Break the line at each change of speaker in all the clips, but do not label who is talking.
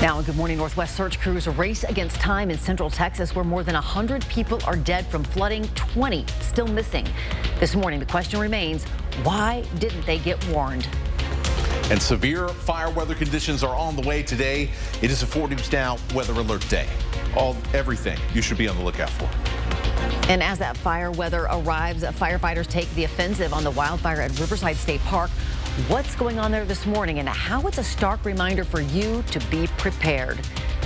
Now, a Good Morning Northwest search crews race against time in Central Texas, where more than 100 people are dead from flooding, 20 still missing. This morning, the question remains, why didn't they get warned?
And severe fire weather conditions are on the way today. It is a 4 News Now weather alert day. Everything you should be on the lookout for.
And as that fire weather arrives, firefighters take the offensive on the wildfire at Riverside State Park. What's going on there this morning and how it's a stark reminder for you to be prepared.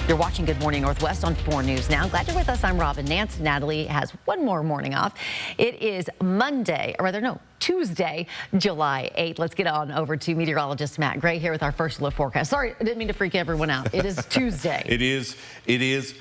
You're watching Good Morning Northwest on 4 News Now. Glad you're with us. I'm Robin Nance. Natalie has one more morning off. It is Monday, or rather, no, Tuesday, July 8th. Let's get on over to meteorologist Matt Gray here with our first look forecast. Sorry, I didn't mean to freak everyone out. It is Tuesday.
It is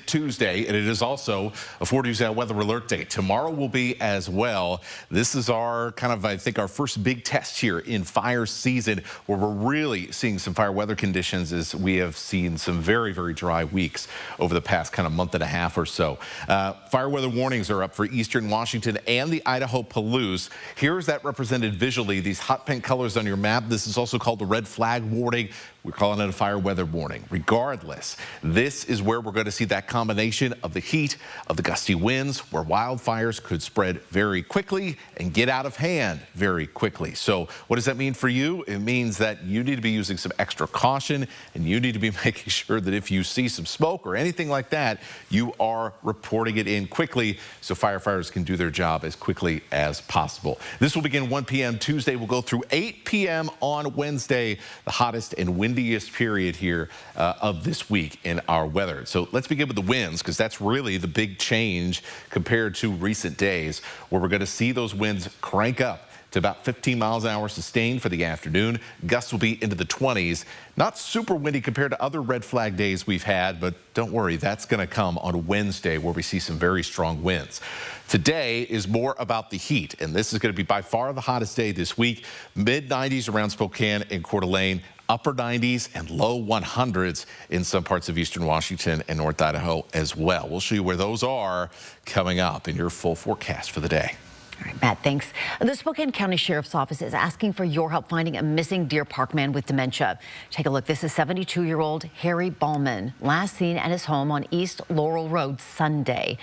Tuesday, and it is also a 4 News Now weather alert day. Tomorrow will be as well. This is our I think our first big test here in fire season, where we're really seeing some fire weather conditions, as we have seen some very, very dry weeks over the past month and a half or so. Fire weather warnings are up for eastern Washington and the Idaho Palouse. Here's that represented visually, these hot pink colors on your map. This is also called the red flag warning. We're calling it a fire weather warning. Regardless, this is where we're going to see that combination of the heat, of the gusty winds, where wildfires could spread very quickly and get out of hand very quickly. So what does that mean for you? It means that you need to be using some extra caution, and you need to be making sure that if you see some smoke or anything like that, you are reporting it in quickly so firefighters can do their job as quickly as possible. This will begin 1 p.m. Tuesday. We'll go through 8 p.m. on Wednesday, the hottest and windiest period here of this week in our weather. So let's begin with the winds, because that's really the big change compared to recent days, where we're going to see those winds crank up to about 15 miles an hour sustained for the afternoon. Gusts will be into the 20s. Not super windy compared to other red flag days we've had, but don't worry, that's going to come on Wednesday, where we see some very strong winds. Today is more about the heat, and this is going to be by far the hottest day this week. Mid-90s around Spokane and Coeur d'Alene, upper 90s and low 100s in some parts of eastern Washington and North Idaho as well. We'll show you where those are coming up in your full forecast for the day.
All right, Matt, thanks. The Spokane County Sheriff's Office is asking for your help finding a missing Deer Park man with dementia. Take a look. This is 72-year-old Harry Ballman, last seen at his home on East Laurel Road Sunday.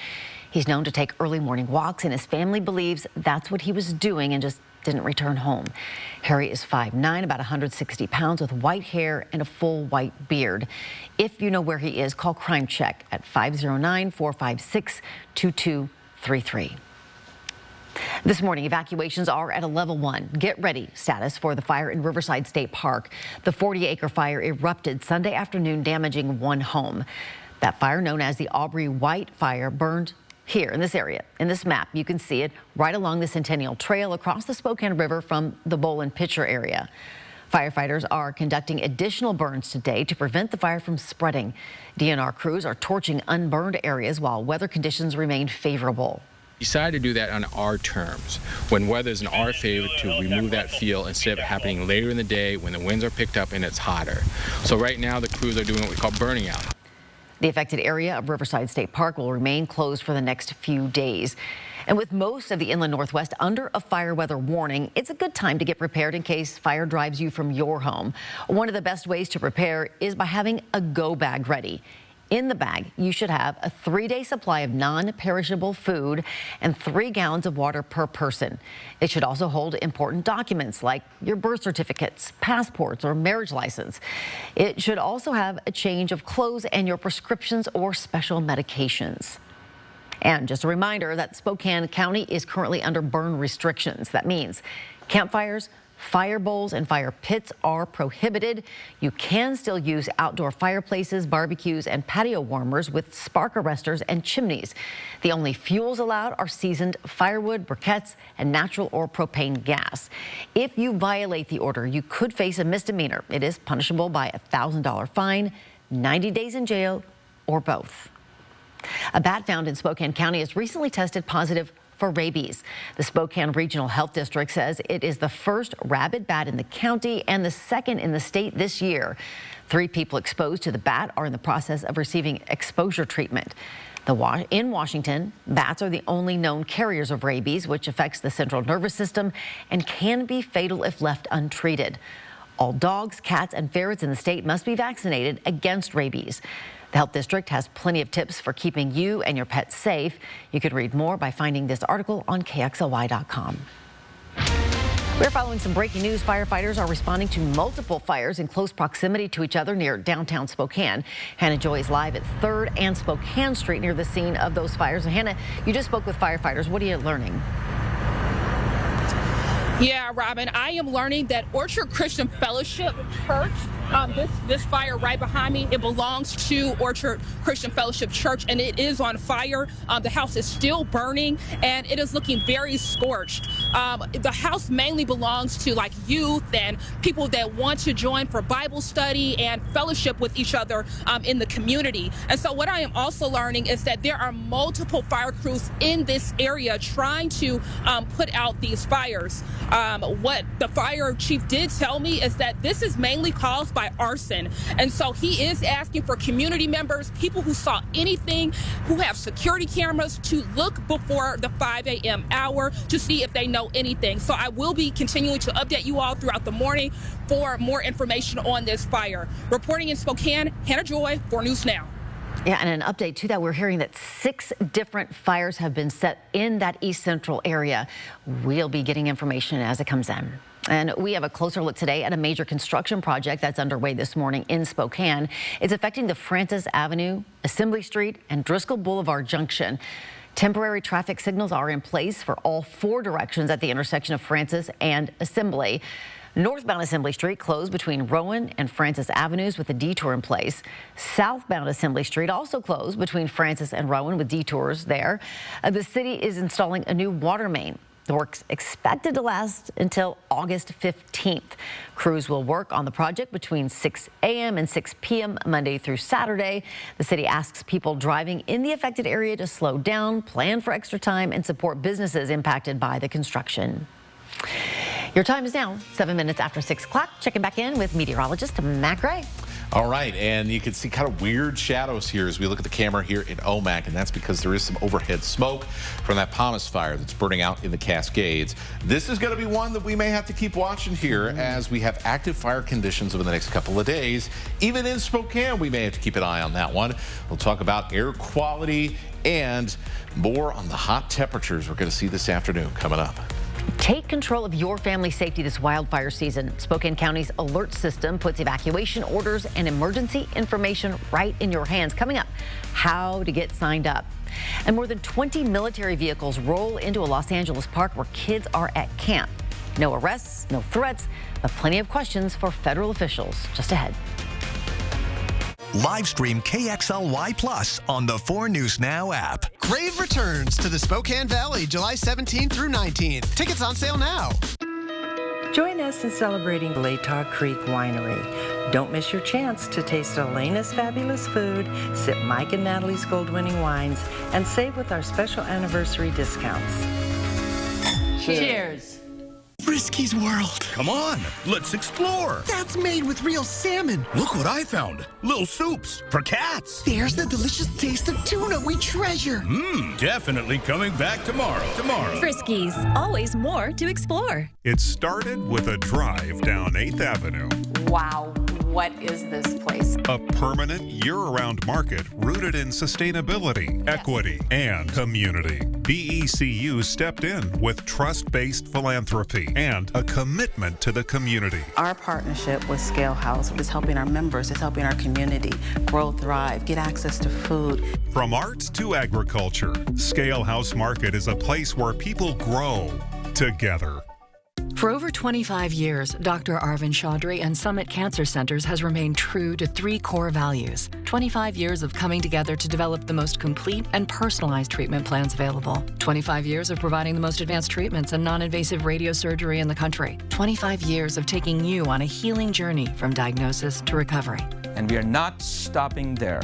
He's known to take early morning walks, and his family believes that's what he was doing and just didn't return home. Harry is 5'9", about 160 pounds, with white hair and a full white beard. If you know where he is, call Crime Check at 509-456-2233. This morning, evacuations are at a level 1 get ready status for the fire in Riverside State Park. The 40-acre fire erupted Sunday afternoon, damaging one home. That fire, known as the Aubrey White Fire, burned here in this area. In this map, you can see it right along the Centennial Trail across the Spokane River from the Bowl and Pitcher area. Firefighters are conducting additional burns today to prevent the fire from spreading. DNR crews are torching unburned areas while weather conditions remain favorable.
We decided to do that on our terms, when weather is in our favor, to remove that feel instead of happening later in the day when the winds are picked up and it's hotter. So right now the crews are doing what we call burning out.
The affected area of Riverside State Park will remain closed for the next few days. And with most of the inland Northwest under a fire weather warning, it's a good time to get prepared in case fire drives you from your home. One of the best ways to prepare is by having a go bag ready. In the bag, you should have a 3-day supply of non-perishable food and 3 gallons of water per person. It should also hold important documents like your birth certificates, passports, or marriage license. It should also have a change of clothes and your prescriptions or special medications. And just a reminder that Spokane County is currently under burn restrictions. That means campfires, fire bowls, and fire pits are prohibited. You can still use outdoor fireplaces, barbecues, and patio warmers with spark arresters and chimneys. The only fuels allowed are seasoned firewood, briquettes, and natural or propane gas. If you violate the order, you could face a misdemeanor. It is punishable by a $1,000 fine, 90 days in jail, or both. A bat found in Spokane County has recently tested positive for rabies. The Spokane Regional Health District says it is the first rabid bat in the county and the second in the state this year. 3 people exposed to the bat are in the process of receiving exposure treatment. In Washington, bats are the only known carriers of rabies, which affects the central nervous system and can be fatal if left untreated. All dogs, cats, and ferrets in the state must be vaccinated against rabies. The Health District has plenty of tips for keeping you and your pets safe. You can read more by finding this article on KXLY.com. We're following some breaking news. Firefighters are responding to multiple fires in close proximity to each other near downtown Spokane. Hannah Joy is live at 3rd and Spokane Street near the scene of those fires. And Hannah, you just spoke with firefighters. What are you learning?
Yeah, Robin, I am learning that Orchard Christian Fellowship Church, this fire right behind me, it belongs to Orchard Christian Fellowship Church, and it is on fire. The house is still burning, and it is looking very scorched. The house mainly belongs to like youth and people that want to join for Bible study and fellowship with each other in the community. And so what I am also learning is that there are multiple fire crews in this area trying to put out these fires. What the fire chief did tell me is that this is mainly caused by arson. And so he is asking for community members, people who saw anything, who have security cameras, to look before the 5 a.m. hour to see if they know anything. So I will be continuing to update you all throughout the morning for more information on this fire. Reporting in Spokane, Hannah Joy, 4 News Now.
Yeah, and an update to that, we're hearing that 6 different fires have been set in that east central area. We'll be getting information as it comes in. And we have a closer look today at a major construction project that's underway this morning in Spokane. It's affecting the Francis Avenue, Assembly Street, and Driscoll Boulevard Junction. Temporary traffic signals are in place for all 4 directions at the intersection of Francis and Assembly. Northbound Assembly Street closed between Rowan and Francis Avenues with a detour in place. Southbound Assembly Street also closed between Francis and Rowan with detours there. The city is installing a new water main. The work's expected to last until August 15th. Crews will work on the project between 6 a.m. and 6 p.m. Monday through Saturday. The city asks people driving in the affected area to slow down, plan for extra time, and support businesses impacted by the construction. Your time is now 7 minutes after 6 o'clock. Checking back in with meteorologist Matt Gray.
All right, and you can see kind of weird shadows here as we look at the camera here in Omak, and that's because there is some overhead smoke from that Pomace fire that's burning out in the Cascades. This is going to be one that we may have to keep watching here as we have active fire conditions over the next couple of days. Even in Spokane, we may have to keep an eye on that one. We'll talk about air quality and more on the hot temperatures we're going to see this afternoon coming up.
Take control of your family's safety this wildfire season. Spokane County's alert system puts evacuation orders and emergency information right in your hands. Coming up, how to get signed up. And more than 20 military vehicles roll into a Los Angeles park where kids are at camp. No arrests, no threats, but plenty of questions for federal officials just ahead.
Live stream KXLY Plus on the 4 News Now app.
Crave returns to the Spokane Valley July 17th through 19th. Tickets on sale now.
Join us in celebrating Latah Creek Winery. Don't miss your chance to taste Elena's fabulous food, sip Mike and Natalie's gold-winning wines, and save with our special anniversary discounts.
Cheers.
Frisky's World.
Come on, let's explore.
That's made with real salmon.
Look what I found. Little soups for cats.
There's the delicious taste of tuna we treasure.
Definitely coming back tomorrow.
Friskies, always more to explore.
It started with a drive down 8th Avenue.
Wow, what is this place?
A permanent year-round market rooted in sustainability, equity, and community. BECU stepped in with trust-based philanthropy and a commitment to the community.
Our partnership with Scale House is helping our members, is helping our community grow, thrive, get access to food.
From arts to agriculture, Scale House Market is a place where people grow together.
For over 25 years, Dr. Arvind Chaudhry and Summit Cancer Centers has remained true to 3 core values. 25 years of coming together to develop the most complete and personalized treatment plans available. 25 years of providing the most advanced treatments and non-invasive radiosurgery in the country. 25 years of taking you on a healing journey from diagnosis to recovery.
And we are not stopping there.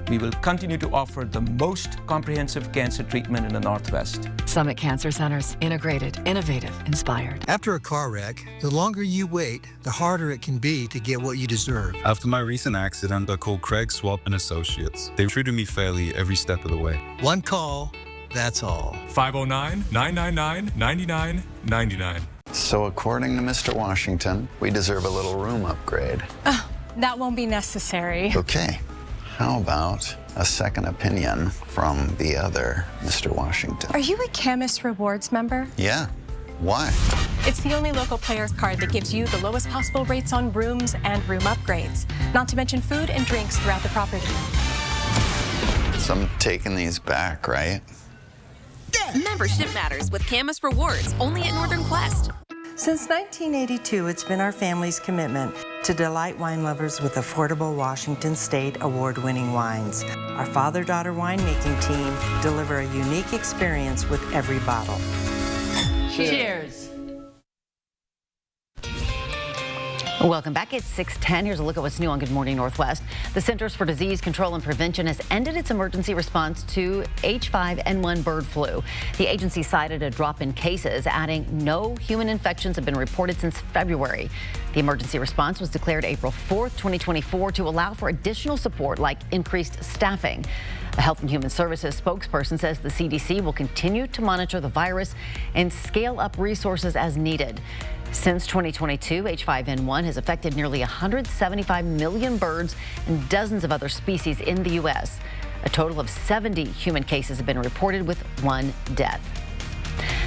We will continue to offer the most comprehensive cancer treatment in the Northwest.
Summit Cancer Centers. Integrated, innovative, inspired.
After a car wreck, the longer you wait, the harder it can be to get what you deserve.
After my recent accident, I called Craig Swap and Associates. They treated me fairly every step of the way.
One call, that's all.
509-999-9999. So according to Mr. Washington, we deserve a little room upgrade.
Oh, that won't be necessary.
Okay, how about a second opinion from the other Mr. Washington?
Are you a Camus Rewards member?
Yeah, why?
It's the only local players card that gives you the lowest possible rates on rooms and room upgrades, not to mention food and drinks throughout the property.
So I'm taking these back, right?
Membership matters with Camus Rewards, only at Northern Quest.
Since 1982, it's been our family's commitment to delight wine lovers with affordable Washington State award-winning wines. Our father-daughter winemaking team deliver a unique experience with every bottle.
Cheers.
Welcome back. It's 6:10. Here's a look at what's new on Good Morning Northwest. The Centers for Disease Control and Prevention has ended its emergency response to H5N1 bird flu. The agency cited a drop in cases, adding no human infections have been reported since February. The emergency response was declared April 4th, 2024 to allow for additional support like increased staffing. A Health and Human Services spokesperson says the CDC will continue to monitor the virus and scale up resources as needed. Since 2022, H5N1 has affected nearly 175 million birds and dozens of other species in the U.S. A total of 70 human cases have been reported with one death.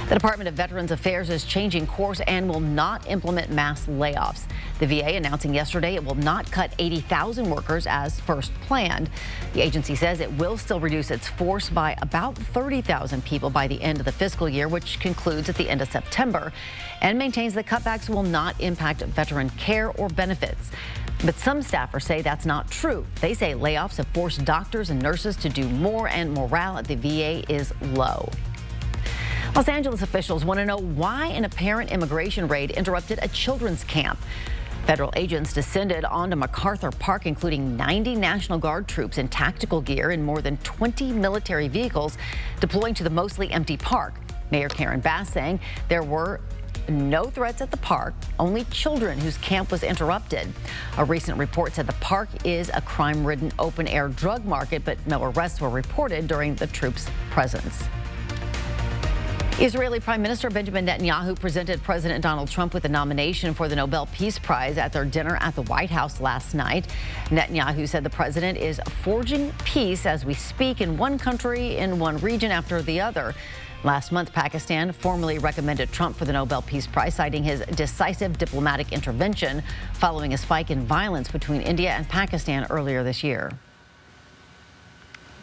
The Department of Veterans Affairs is changing course and will not implement mass layoffs. The VA announcing yesterday it will not cut 80,000 workers as first planned. The agency says it will still reduce its force by about 30,000 people by the end of the fiscal year, which concludes at the end of September, and maintains that cutbacks will not impact veteran care or benefits. But some staffers say that's not true. They say layoffs have forced doctors and nurses to do more, and morale at the VA is low. Los Angeles officials want to know why an apparent immigration raid interrupted a children's camp. Federal agents descended onto MacArthur Park, including 90 National Guard troops in tactical gear and more than 20 military vehicles deploying to the mostly empty park. Mayor Karen Bass saying there were no threats at the park, only children whose camp was interrupted. A recent report said the park is a crime-ridden open-air drug market, but no arrests were reported during the troops' presence. Israeli Prime Minister Benjamin Netanyahu presented President Donald Trump with a nomination for the Nobel Peace Prize at their dinner at the White House last night. Netanyahu said the president is forging peace as we speak in one country, in one region after the other. Last month, Pakistan formally recommended Trump for the Nobel Peace Prize, citing his decisive diplomatic intervention following a spike in violence between India and Pakistan earlier this year.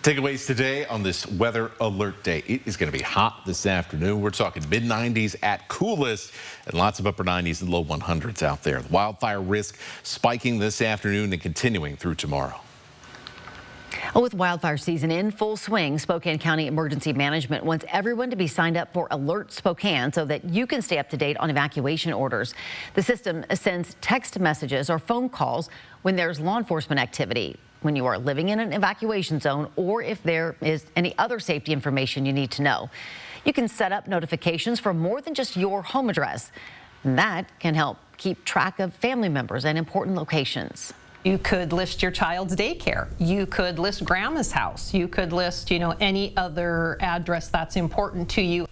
Takeaways today on this weather alert day. It is going to be hot this afternoon. We're talking mid-90s at coolest and lots of upper 90s and low 100s out there. The wildfire risk spiking this afternoon and continuing through tomorrow.
With wildfire season in full swing, Spokane County Emergency Management wants everyone to be signed up for Alert Spokane so that you can stay up to date on evacuation orders. The system sends text messages or phone calls when there's law enforcement activity, when you are living in an evacuation zone, or if there is any other safety information you need to know. You can set up notifications for more than just your home address, and that can help keep track of family members and important locations.
You could list your child's daycare. You could list grandma's house. You could list, any other address that's important to you.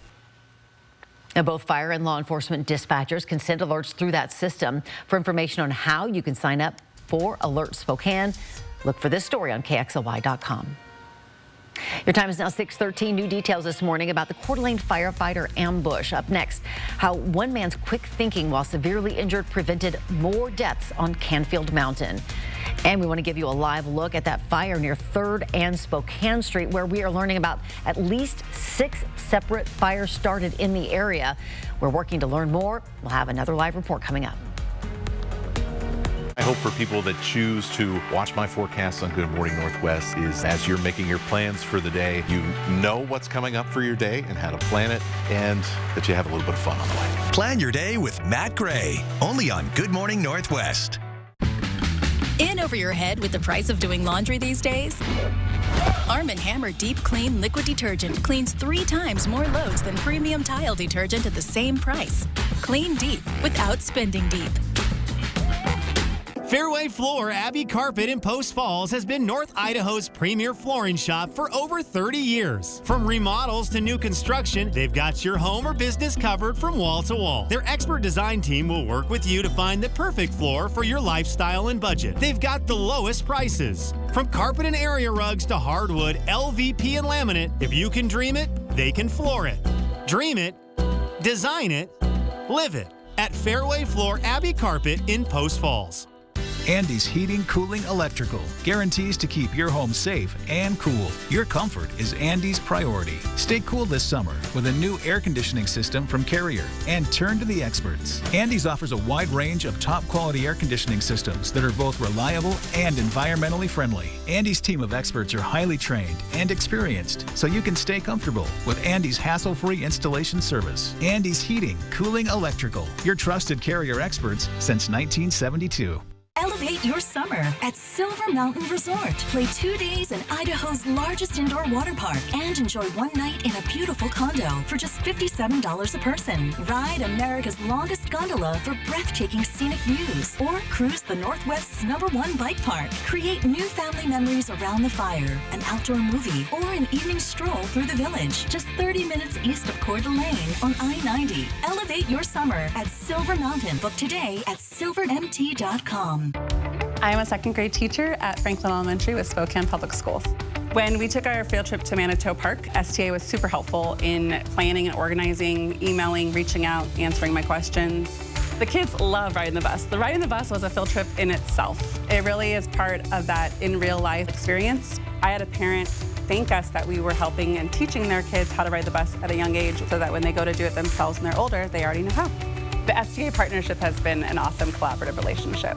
And both fire and law enforcement dispatchers can send alerts through that system. For information on how you can sign up for Alert Spokane, look for this story on KXLY.com. Your time is now 6:13. New details this morning about the Coeur d'Alene firefighter ambush. Up next, how one man's quick thinking while severely injured prevented more deaths on Canfield Mountain. And we want to give you a live look at that fire near 3rd and Spokane Street, where we are learning about at least 6 separate fires started in the area. We're working to learn more. We'll have another live report coming up.
I hope for people that choose to watch my forecast on Good Morning Northwest is as you're making your plans for the day, you know what's coming up for your day and how to plan it, and that you have a little bit of fun on the way.
Plan your day with Matt Gray, only on Good Morning Northwest.
In over your head with the price of doing laundry these days? Arm & Hammer Deep Clean Liquid Detergent cleans 3 times more loads than premium tile detergent at the same price. Clean deep without spending deep.
Fairway Floor Abbey Carpet in Post Falls has been North Idaho's premier flooring shop for over 30 years. From remodels to new construction, they've got your home or business covered from wall to wall. Their expert design team will work with you to find the perfect floor for your lifestyle and budget. They've got the lowest prices. From carpet and area rugs to hardwood, LVP and laminate, if you can dream it, they can floor it. Dream it, design it, live it at Fairway Floor Abbey Carpet in Post Falls.
Andy's Heating, Cooling, Electrical guarantees to keep your home safe and cool. Your comfort is Andy's priority. Stay cool this summer with a new air conditioning system from Carrier and turn to the experts. Andy's offers a wide range of top quality air conditioning systems that are both reliable and environmentally friendly. Andy's team of experts are highly trained and experienced, so you can stay comfortable with Andy's hassle-free installation service. Andy's Heating, Cooling, Electrical, your trusted Carrier experts since 1972.
Elevate your summer at Silver Mountain Resort. Play 2 days in Idaho's largest indoor water park and enjoy one night in a beautiful condo for just $57 a person. Ride America's longest gondola for breathtaking scenic views or cruise the Northwest's #1 bike park. Create new family memories around the fire, an outdoor movie, or an evening stroll through the village. Just 30 minutes east of Coeur d'Alene on I-90. Elevate your summer at Silver Mountain. Book today at silvermt.com.
I am a second grade teacher at Franklin Elementary with Spokane Public Schools. When we took our field trip to Manitou Park, STA was super helpful in planning and organizing, emailing, reaching out, answering my questions. The kids love riding the bus. The riding the bus was a field trip in itself. It really is part of that in real life experience. I had a parent thank us that we were helping and teaching their kids how to ride the bus at a young age so that when they go to do it themselves when they're older, they already know how. The STA partnership has been an awesome collaborative relationship.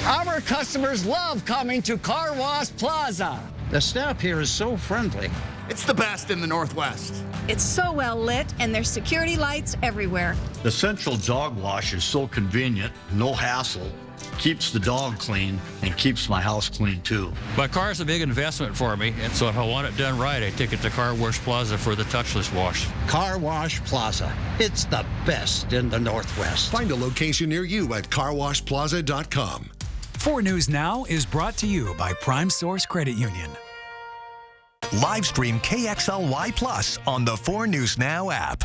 Our customers love coming to Car Wash Plaza. The staff here is so friendly.
It's the best in the Northwest.
It's so well lit, and there's security lights everywhere.
The central dog wash is so convenient, no hassle, keeps the dog clean, and keeps my house clean too.
My car is a big investment for me, and so if I want it done right, I take it to Car Wash Plaza for the touchless wash.
Car Wash Plaza. It's the best in the Northwest.
Find a location near you at carwashplaza.com.
4 News Now is brought to you by Prime Source Credit Union.
Live stream KXLY Plus on the 4 News Now app.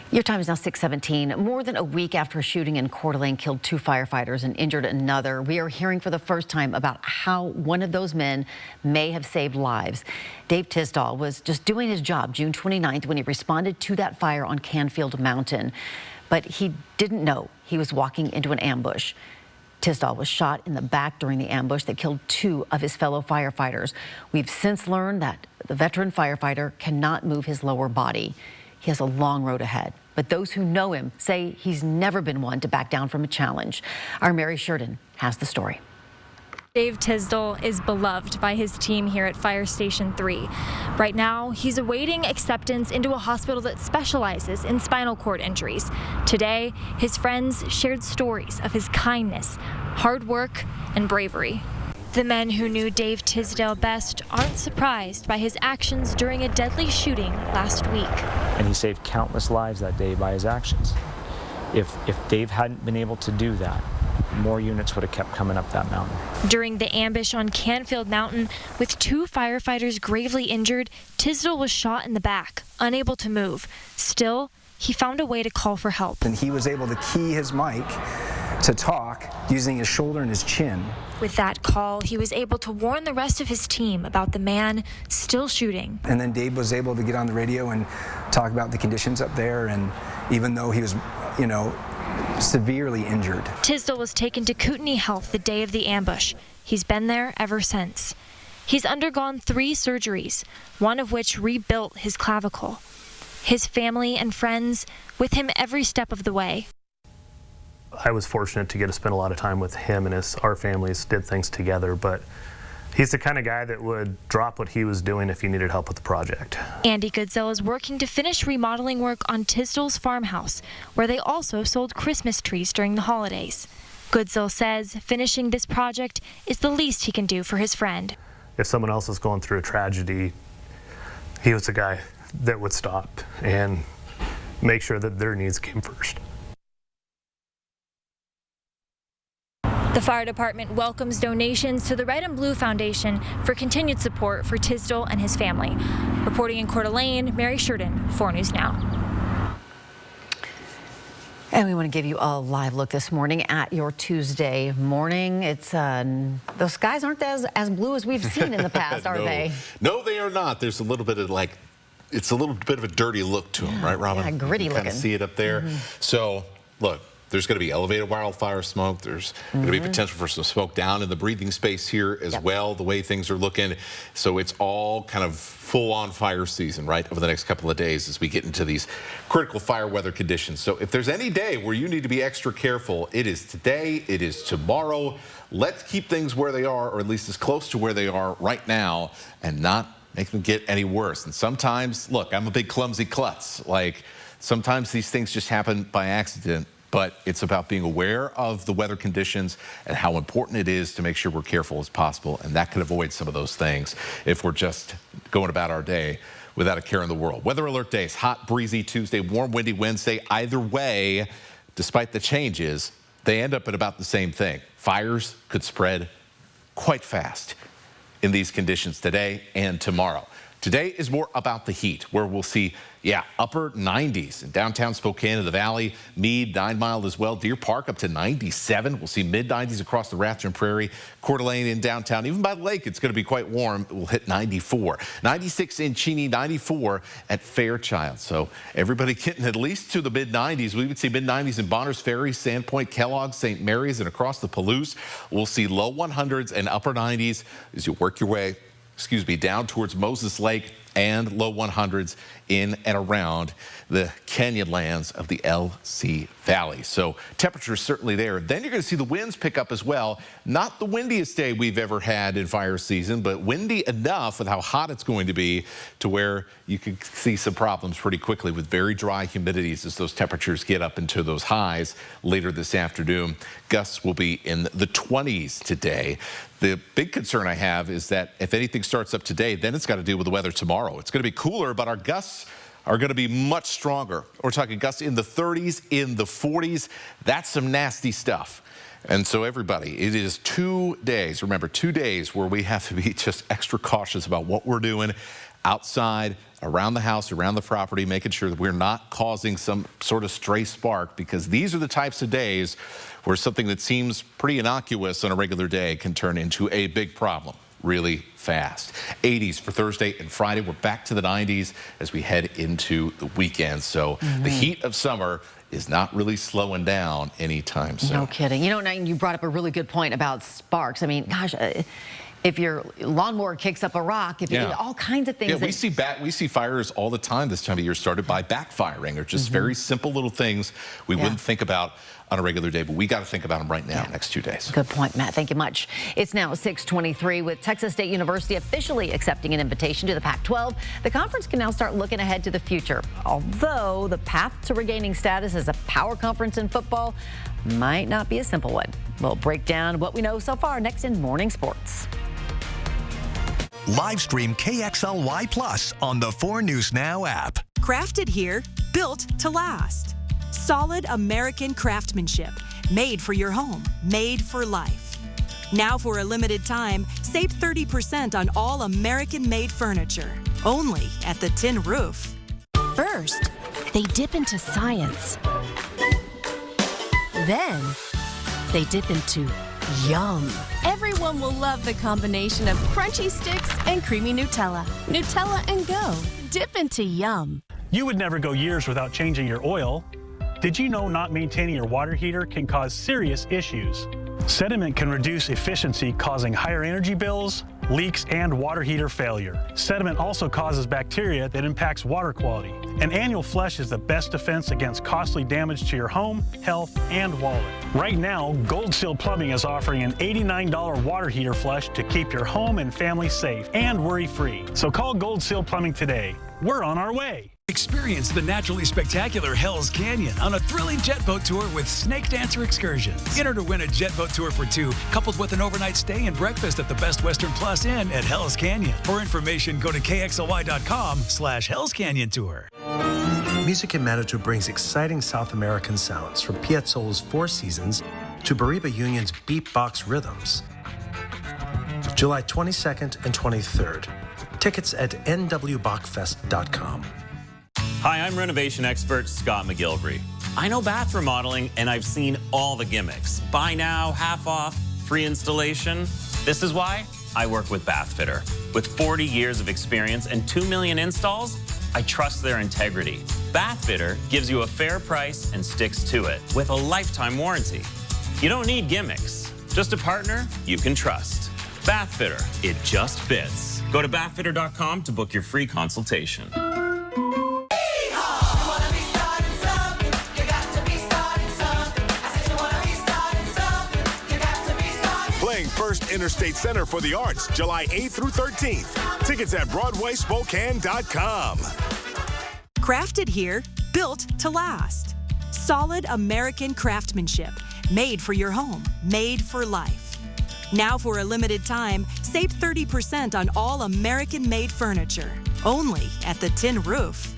Your time is now 6:17. More than a week after a shooting in Coeur d'Alene killed 2 firefighters and injured another, we are hearing for the first time about how one of those men may have saved lives. Dave Tisdall was just doing his job June 29th when he responded to that fire on Canfield Mountain. But he didn't know he was walking into an ambush. Tisdall was shot in the back during the ambush that killed 2 of his fellow firefighters. We've since learned that the veteran firefighter cannot move his lower body. He has a long road ahead, but those who know him say he's never been one to back down from a challenge. Our Mary Sheridan has the story.
Dave Tisdall is beloved by his team here at Fire Station 3. Right now, he's awaiting acceptance into a hospital that specializes in spinal cord injuries. Today, his friends shared stories of his kindness, hard work, and bravery. The men who knew Dave Tisdall best aren't surprised by his actions during a deadly shooting last week.
And he saved countless lives that day by his actions. If Dave hadn't been able to do that, more units would have kept coming up that mountain.
During the ambush on Canfield Mountain, with 2 firefighters gravely injured, Tisdall was shot in the back, unable to move. Still, he found a way to call for help.
And he was able to key his mic to talk using his shoulder and his chin.
With that call, he was able to warn the rest of his team about the man still shooting.
And then Dave was able to get on the radio and talk about the conditions up there, and even though he was, severely injured.
Tisdall was taken to Kootenai Health the day of the ambush. He's been there ever since. He's undergone 3 surgeries, one of which rebuilt his clavicle. His family and friends with him every step of the way.
I was fortunate to get to spend a lot of time with him, and our families did things together, but he's the kind of guy that would drop what he was doing if he needed help with the project.
Andy Goodzell is working to finish remodeling work on Tisdall's farmhouse, where they also sold Christmas trees during the holidays. Goodzell says finishing this project is the least he can do for his friend.
If someone else is going through a tragedy, he was the guy that would stop and make sure that their needs came first.
The fire department welcomes donations to the Red and Blue Foundation for continued support for Tisdall and his family. Reporting in Coeur d'Alene, Mary Sheridan, 4 News Now.
And we want to give you a live look this morning at your Tuesday morning. It's those skies aren't as blue as we've seen in the past, are they?
No, they are not. There's a little bit of it's a little bit of a dirty look to them, right, Robin?
Yeah, gritty looking.
You kind of see it up there. So, look. There's going to be elevated wildfire smoke. There's going to be potential for some smoke down in the breathing space here as well, the way things are looking. So it's all kind of full-on fire season, right, over the next couple of days as we get into these critical fire weather conditions. So if there's any day where you need to be extra careful, it is today, it is tomorrow. Let's keep things where they are, or at least as close to where they are right now, and not make them get any worse. And sometimes, look, I'm a big clumsy klutz. Like, sometimes these things just happen by accident. But it's about being aware of the weather conditions and how important it is to make sure we're careful as possible. And that could avoid some of those things if we're just going about our day without a care in the world. Weather alert days, hot, breezy Tuesday, warm, windy Wednesday. Either way, despite the changes, they end up at about the same thing. Fires could spread quite fast in these conditions today and tomorrow. Today is more about the heat, where we'll see, upper 90s in downtown Spokane and the Valley, Meade, 9 Mile as well, Deer Park up to 97. We'll see mid-90s across the Rathdrum Prairie, Coeur d'Alene in downtown. Even by the lake, it's going to be quite warm. We'll hit 94. 96 in Cheney, 94 at Fairchild. So everybody getting at least to the mid-90s. We would see mid-90s in Bonners Ferry, Sandpoint, Kellogg, St. Mary's, and across the Palouse. We'll see low 100s and upper 90s as you work your way down towards Moses Lake, and low 100s in and around the Canyonlands of the LC Valley. So temperatures certainly there. Then you're going to see the winds pick up as well. Not the windiest day we've ever had in fire season, but windy enough with how hot it's going to be to where you could see some problems pretty quickly with very dry humidities as those temperatures get up into those highs later this afternoon. Gusts will be in the 20s today. The big concern I have is that if anything starts up today, then it's got to deal with the weather tomorrow. It's going to be cooler, but our gusts are going to be much stronger. We're talking gusts in the 30s, in the 40s. That's some nasty stuff. And so everybody, it is 2 days, remember, 2 days where we have to be just extra cautious about what we're doing outside, around the house, around the property, making sure that we're not causing some sort of stray spark, because these are the types of days where something that seems pretty innocuous on a regular day can turn into a big problem really fast. 80s for Thursday and Friday. We're back to the 90s as we head into the weekend. So the heat of summer is not really slowing down anytime soon.
No kidding. You know, Knighton, you brought up a really good point about sparks. I mean, gosh, if your lawnmower kicks up a rock, if you all kinds of things.
Yeah, we see fires all the time this time of year started by backfiring, or just very simple little things we wouldn't think about on a regular day, but we got to think about them right now, next 2 days.
Good point, Matt. Thank you much. It's now 6:23 with Texas State University officially accepting an invitation to the Pac-12. The conference can now start looking ahead to the future, although the path to regaining status as a power conference in football might not be a simple one. We'll break down what we know so far next in Morning Sports.
Live stream KXLY Plus on the 4 News Now app.
Crafted here, built to last. Solid American craftsmanship, made for your home, made for life. Now for a limited time, save 30% on all American-made furniture, only at the Tin Roof.
First, they dip into science. Then, they dip into yum. Everyone will love the combination of crunchy sticks and creamy Nutella. Nutella and go. Dip into yum.
You would never go years without changing your oil. Did you know not maintaining your water heater can cause serious issues? Sediment can reduce efficiency, causing higher energy bills, leaks, and water heater failure. Sediment also causes bacteria that impacts water quality. An annual flush is the best defense against costly damage to your home, health, and wallet. Right now, Gold Seal Plumbing is offering an $89 water heater flush to keep your home and family safe and worry-free. So call Gold Seal Plumbing today. We're on our way.
Experience the naturally spectacular Hell's Canyon on a thrilling jet boat tour with Snake Dancer Excursions. Enter to win a jet boat tour for 2, coupled with an overnight stay and breakfast at the Best Western Plus Inn at Hell's Canyon. For information, go to KXLY.com/Hell's Canyon Tour.
Music in Manitou brings exciting South American sounds from Piazzolla's Four Seasons
to Bariba Union's Beatbox Rhythms. July 22nd and 23rd. Tickets at nwbachfest.com.
Hi, I'm renovation expert Scott McGilvery. I know bath remodeling and I've seen all the gimmicks. Buy now, half off, free installation. This is why I work with Bathfitter. With 40 years of experience and 2 million installs, I trust their integrity. Bathfitter gives you a fair price and sticks to it with a lifetime warranty. You don't need gimmicks, just a partner you can trust. Bathfitter, it just fits. Go to bathfitter.com to book your free consultation.
Playing First Interstate Center for the Arts, July 8th through 13th. Tickets at BroadwaySpokane.com.
Crafted here, built to last. Solid American craftsmanship, made for your home, made for life. Now for a limited time, save 30% on all American-made furniture, only at the Tin Roof.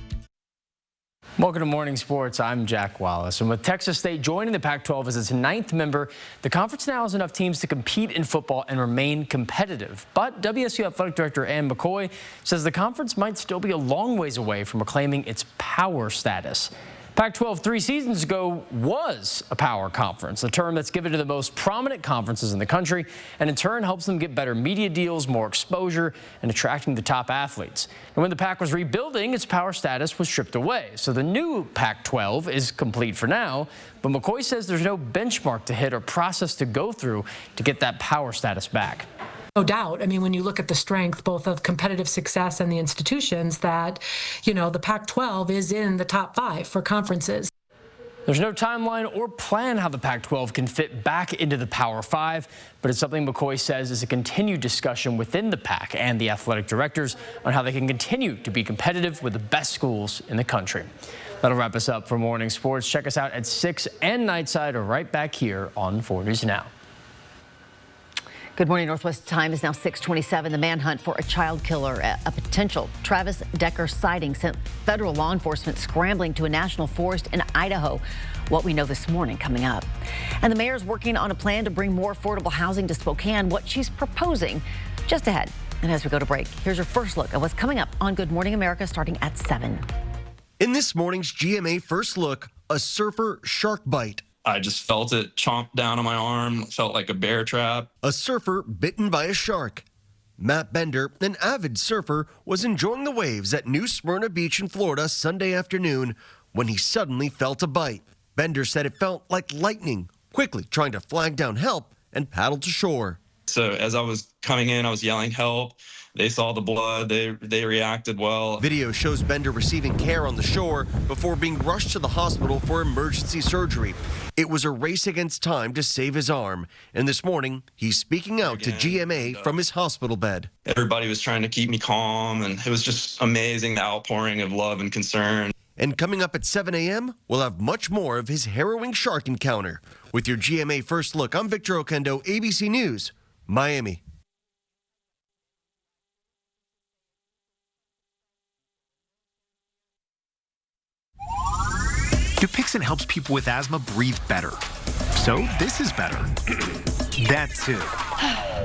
Welcome to Morning Sports. I'm Jack Wallace. And with Texas State joining the Pac-12 as its 9th member, the conference now has enough teams to compete in football and remain competitive. But WSU Athletic Director Ann McCoy says the conference might still be a long ways away from reclaiming its power status. Pac-12 3 seasons ago was a power conference, a term that's given to the most prominent conferences in the country, and in turn helps them get better media deals, more exposure, and attracting the top athletes. And when the Pac was rebuilding, its power status was stripped away. So the new Pac-12 is complete for now, but McCoy says there's no benchmark to hit or process to go through to get that power status back.
No doubt. I mean, when you look at the strength both of competitive success and the institutions that, the Pac-12 is in the top 5 for conferences.
There's no timeline or plan how the Pac-12 can fit back into the Power 5, but it's something McCoy says is a continued discussion within the Pac and the athletic directors on how they can continue to be competitive with the best schools in the country. That'll wrap us up for Morning Sports. Check us out at 6 and Nightside or right back here on 4 News Now.
Good morning. Northwest time is now 6:27. The manhunt for a child killer, a potential Travis Decker sighting, sent federal law enforcement scrambling to a national forest in Idaho. What we know this morning coming up. And the mayor's working on a plan to bring more affordable housing to Spokane, what she's proposing just ahead. And as we go to break, here's your first look at what's coming up on Good Morning America starting at 7.
In this morning's GMA First Look, a surfer shark bite.
I just felt it chomp down on my arm, felt like a bear trap.
A surfer bitten by a shark. Matt Bender, an avid surfer, was enjoying the waves at New Smyrna Beach in Florida Sunday afternoon when he suddenly felt a bite. Bender said it felt like lightning, quickly trying to flag down help and paddle to shore.
So as I was coming in, I was yelling help. They saw the blood. They reacted well.
Video shows Bender receiving care on the shore before being rushed to the hospital for emergency surgery. It was a race against time to save his arm. And this morning, he's speaking out to GMA from his hospital bed.
Everybody was trying to keep me calm, and it was just amazing, the outpouring of love and concern.
And coming up at 7 a.m., we'll have much more of his harrowing shark encounter. With your GMA First Look, I'm Victor Oquendo, ABC News, Miami.
Dupixent helps people with asthma breathe better. So this is better. That too.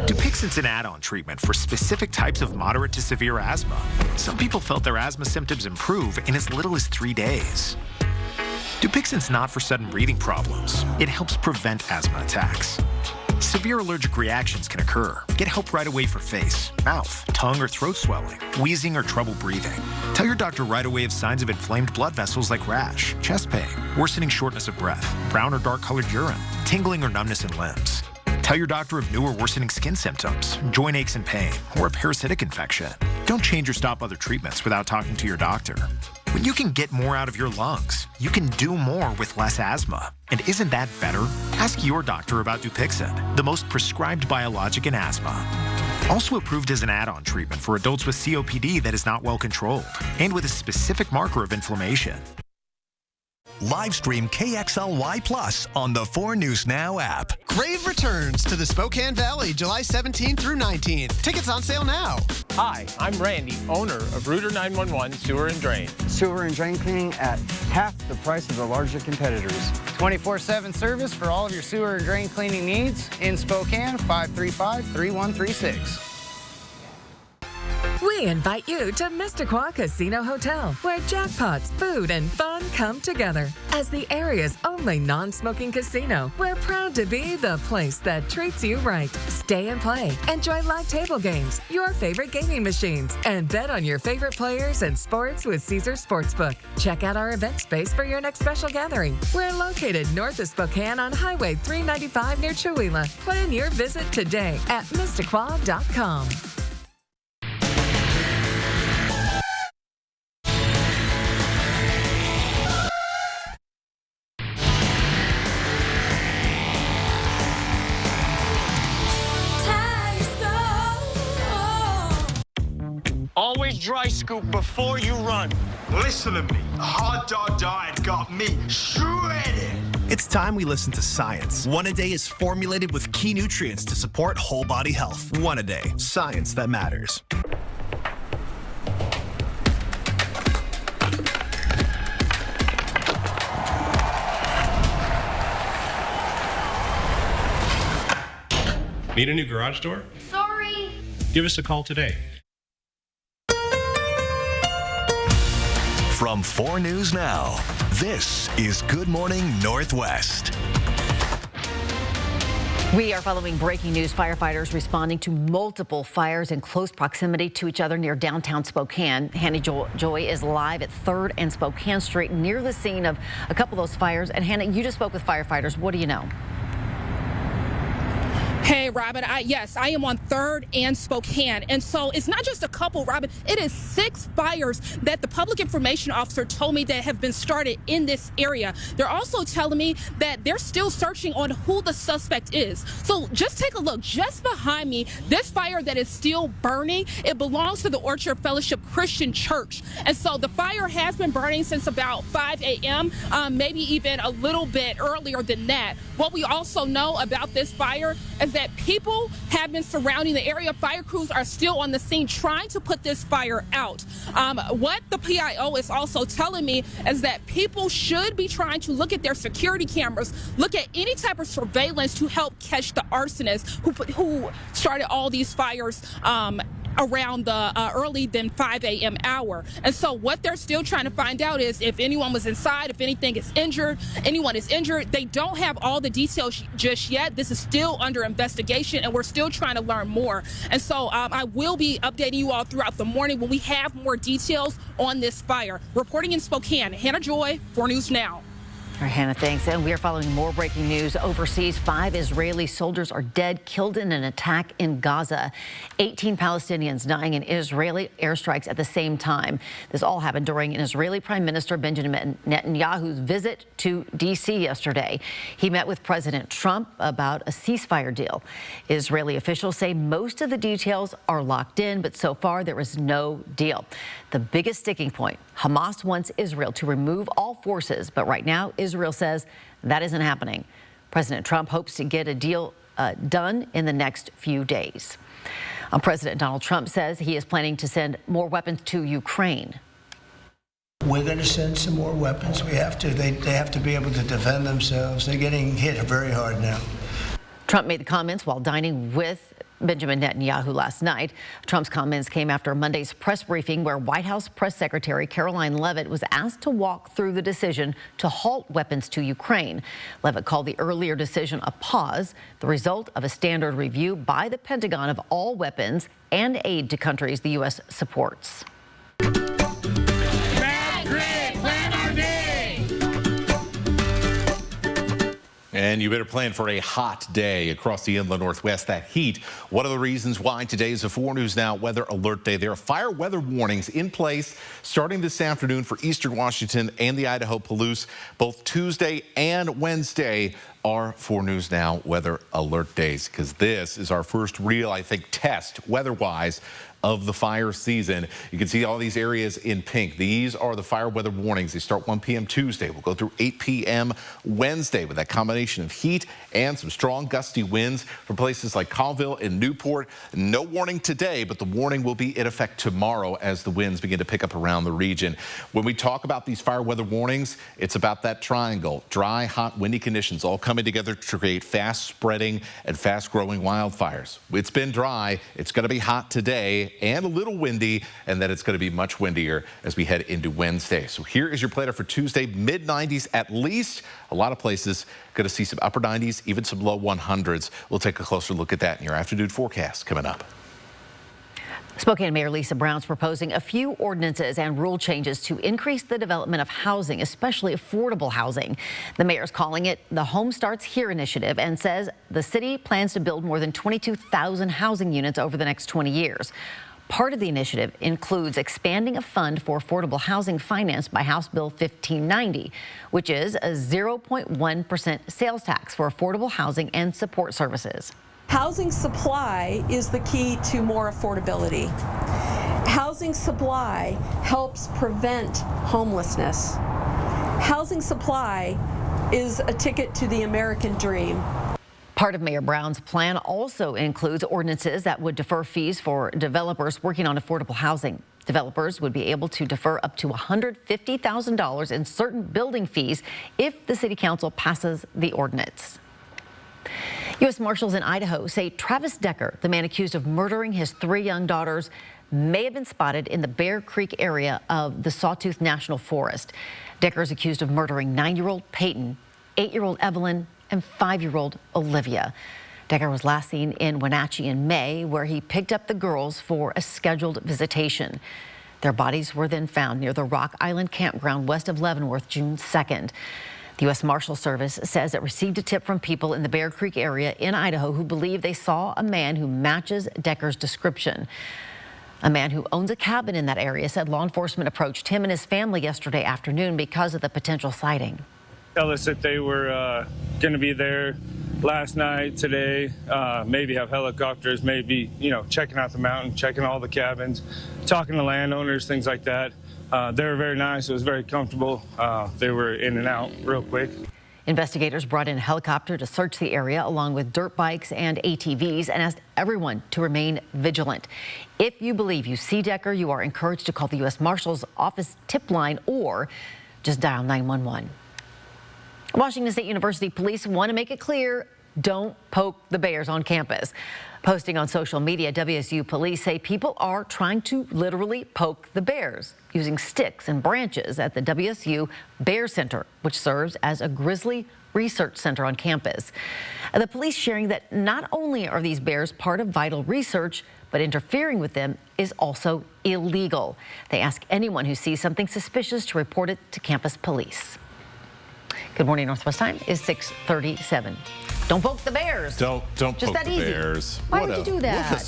Dupixent's an add-on treatment for specific types of moderate to severe asthma. Some people felt their asthma symptoms improve in as little as 3 days. Dupixent's not for sudden breathing problems. It helps prevent asthma attacks. Severe allergic reactions can occur. Get help right away for face, mouth, tongue, or throat swelling, wheezing, or trouble breathing. Tell your doctor right away of signs of inflamed blood vessels like rash, chest pain, worsening shortness of breath, brown or dark-colored urine, tingling or numbness in limbs. Tell your doctor of new or worsening skin symptoms, joint aches and pain, or a parasitic infection. Don't change or stop other treatments without talking to your doctor. When you can get more out of your lungs, you can do more with less asthma. And isn't that better? Ask your doctor about Dupixent, the most prescribed biologic in asthma. Also approved as an add-on treatment for adults with COPD that is not well controlled and with a specific marker of inflammation.
Live stream KXLY Plus on the 4 News Now app.
Crave returns to the Spokane Valley July 17th through 19th. Tickets on sale now.
Hi, I'm Randy, owner of Rooter 911 Sewer and Drain.
Sewer and drain cleaning at half the price of the larger competitors.
24/7 service for all of your sewer and drain cleaning needs in Spokane, 535-3136.
We invite you to Missisquoi Casino Hotel, where jackpots, food, and fun come together. As the area's only non-smoking casino, we're proud to be the place that treats you right. Stay and play. Enjoy live table games, your favorite gaming machines, and bet on your favorite players and sports with Caesar Sportsbook. Check out our event space for your next special gathering. We're located north of Spokane on Highway 395 near Chewelah. Plan your visit today at Missisquoi.com.
Always dry scoop before you run.
Listen to me. A hot dog diet got me shredded.
It's time we listen to science. One A Day is formulated with key nutrients to support whole body health. One A Day, science that matters.
Need a new garage door?
Sorry.
Give us a call today.
From 4 News Now, this is Good Morning Northwest.
We are following breaking news. Firefighters responding to multiple fires in close proximity to each other near downtown Spokane. Hannah Joy is live at 3rd and Spokane Street near the scene of a couple of those fires. And Hannah, you just spoke with firefighters. What do you know?
Hey, Robin, yes, I am on 3rd and Spokane. And so it's not just a couple, Robin. It is 6 fires that the public information officer told me that have been started in this area. They're also telling me that they're still searching on who the suspect is. So just take a look. Just behind me, this fire that is still burning, it belongs to the Orchard Fellowship Christian Church. And so the fire has been burning since about 5 a.m., maybe even a little bit earlier than that. What we also know about this fire is that people have been surrounding the area. Fire crews are still on the scene trying to put this fire out. What the PIO is also telling me is that people should be trying to look at their security cameras, look at any type of surveillance to help catch the arsonists who started all these fires around the early than 5 a.m. hour. And so what they're still trying to find out is if anyone was inside, if anything is injured, anyone is injured. They don't have all the details just yet. This is still under investigation and we're still trying to learn more. And so I will be updating you all throughout the morning when we have more details on this fire. Reporting in Spokane, Hannah Joy, 4 News Now.
All right, Hannah, thanks. And we are following more breaking news overseas. 5 Israeli soldiers are dead, killed in an attack in Gaza. 18 Palestinians dying in Israeli airstrikes at the same time. This all happened during an Israeli Prime Minister Benjamin Netanyahu's visit to D.C. yesterday. He met with President Trump about a ceasefire deal. Israeli officials say most of the details are locked in, but so far there is no deal. The biggest sticking point, Hamas wants Israel to remove all forces, but right now Israel says that isn't happening. President Trump hopes to get a deal done in the next few days. President Donald Trump says he is planning to send more weapons to Ukraine.
We're going to send some more weapons. We have to. They have to be able to defend themselves. They're getting hit very hard now.
Trump made the comments while dining with Benjamin Netanyahu last night. Trump's comments came after Monday's press briefing where White House Press Secretary Caroline Leavitt was asked to walk through the decision to halt weapons to Ukraine. Leavitt called the earlier decision a pause, the result of a standard review by the Pentagon of all weapons and aid to countries the U.S. supports.
And you better plan for a hot day across the inland Northwest. That heat, one of the reasons why today is a 4 News Now weather alert day. There are fire weather warnings in place starting this afternoon for eastern Washington and the Idaho Palouse, both Tuesday and Wednesday. our 4 News Now weather alert days, because this is our first real, I think, test weather-wise of the fire season. You can see all these areas in pink. These are the fire weather warnings. They start 1 p.m. Tuesday. We'll go through 8 p.m. Wednesday with that combination of heat and some strong gusty winds for places like Colville and Newport. No warning today, but the warning will be in effect tomorrow as the winds begin to pick up around the region. When we talk about these fire weather warnings, it's about that triangle: dry, hot, windy conditions all coming together to create fast spreading and fast growing wildfires. It's been dry. It's going to be hot today and a little windy, and then it's going to be much windier as we head into Wednesday. So here is your planner for Tuesday: mid-90s at least. A lot of places going to see some upper 90s, even some low 100s. We'll take a closer look at that in your afternoon forecast coming up.
Spokane Mayor Lisa Brown's proposing a few ordinances and rule changes to increase the development of housing, especially affordable housing. The mayor's calling it the Home Starts Here initiative and says the city plans to build more than 22,000 housing units over the next 20 years. Part of the initiative includes expanding a fund for affordable housing financed by House Bill 1590, which is a 0.1% sales tax for affordable housing and support services.
Housing supply is the key to more affordability. Housing supply helps prevent homelessness. Housing supply is a ticket to the American dream.
Part of Mayor Brown's plan also includes ordinances that would defer fees for developers working on affordable housing. Developers would be able to defer up to $150,000 in certain building fees if the city council passes the ordinance. U.S. Marshals in Idaho say Travis Decker, the man accused of murdering his 3 young daughters, may have been spotted in the Bear Creek area of the Sawtooth National Forest. Decker is accused of murdering 9-year-old Peyton, 8-year-old Evelyn, and 5-year-old Olivia. Decker was last seen in Wenatchee in May, where he picked up the girls for a scheduled visitation. Their bodies were then found near the Rock Island campground west of Leavenworth June 2nd. The U.S. Marshal Service says it received a tip from people in the Bear Creek area in Idaho who believe they saw a man who matches Decker's description. A man who owns a cabin in that area said law enforcement approached him and his family yesterday afternoon because of the potential sighting.
Tell us that they were going to be there last night, today, maybe have helicopters, maybe, checking out the mountain, checking all the cabins, talking to landowners, things like that. They were very nice. It was very comfortable. They were in and out real quick.
Investigators brought in a helicopter to search the area along with dirt bikes and ATVs and asked everyone to remain vigilant. If you believe you see Decker, you are encouraged to call the U.S. Marshal's Office tip line or just dial 911. Washington State University police want to make it clear: don't poke the bears on campus. Posting on social media, WSU police say people are trying to literally poke the bears using sticks and branches at the WSU Bear Center, which serves as a grizzly research center on campus. The police sharing that not only are these bears part of vital research, but interfering with them is also illegal. They ask anyone who sees something suspicious to report it to campus police. Good morning, Northwest Time is 6:37. Don't poke the bears.
Don't
Just
poke
that
the
easy.
bears.
Why would you do that?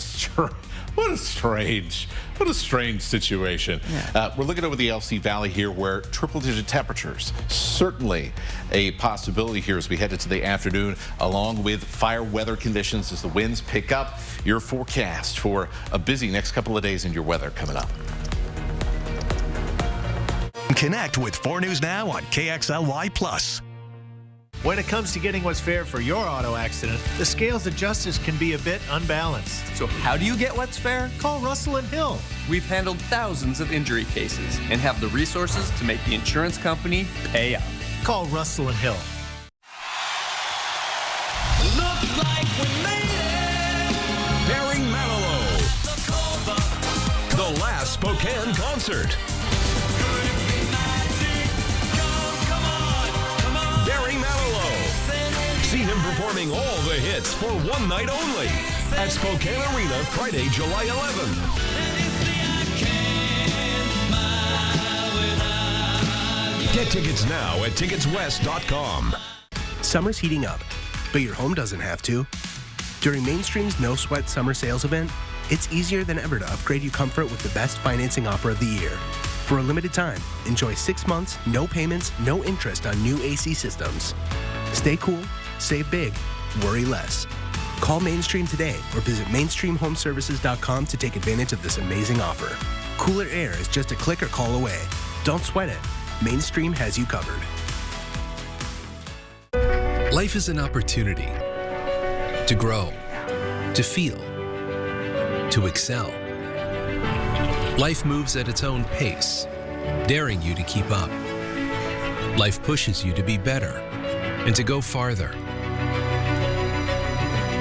What a strange situation.
Yeah.
We're looking over the LC Valley here, where triple-digit temperatures certainly a possibility here as we head into the afternoon, along with fire weather conditions as the winds pick up. Your forecast for a busy next couple of days in your weather coming up.
Connect with 4 News Now on KXLY+.
When it comes to getting what's fair for your auto accident, the scales of justice can be a bit unbalanced.
So how do you get what's fair?
Call Russell & Hill.
We've handled thousands of injury cases and have the resources to make the insurance company pay up.
Call Russell & Hill.
Looks like we made it.
Barry Manilow. The last Spokane concert. Barry Manilow. See him performing all the hits for one night only at Spokane Arena Friday, July 11th. Get tickets now at ticketswest.com.
Summer's heating up, but your home doesn't have to. During Mainstream's No Sweat Summer Sales event, it's easier than ever to upgrade your comfort with the best financing offer of the year. For a limited time, enjoy 6 months, no payments, no interest on new AC systems. Stay cool, Save big, worry less. Call Mainstream today or visit mainstreamhomeservices.com to take advantage of this amazing offer. Cooler air is just a click or call away. Don't sweat it. Mainstream has you covered.
Life is an opportunity to grow, to feel, to excel. Life moves at its own pace, daring you to keep up. Life pushes you to be better and to go farther.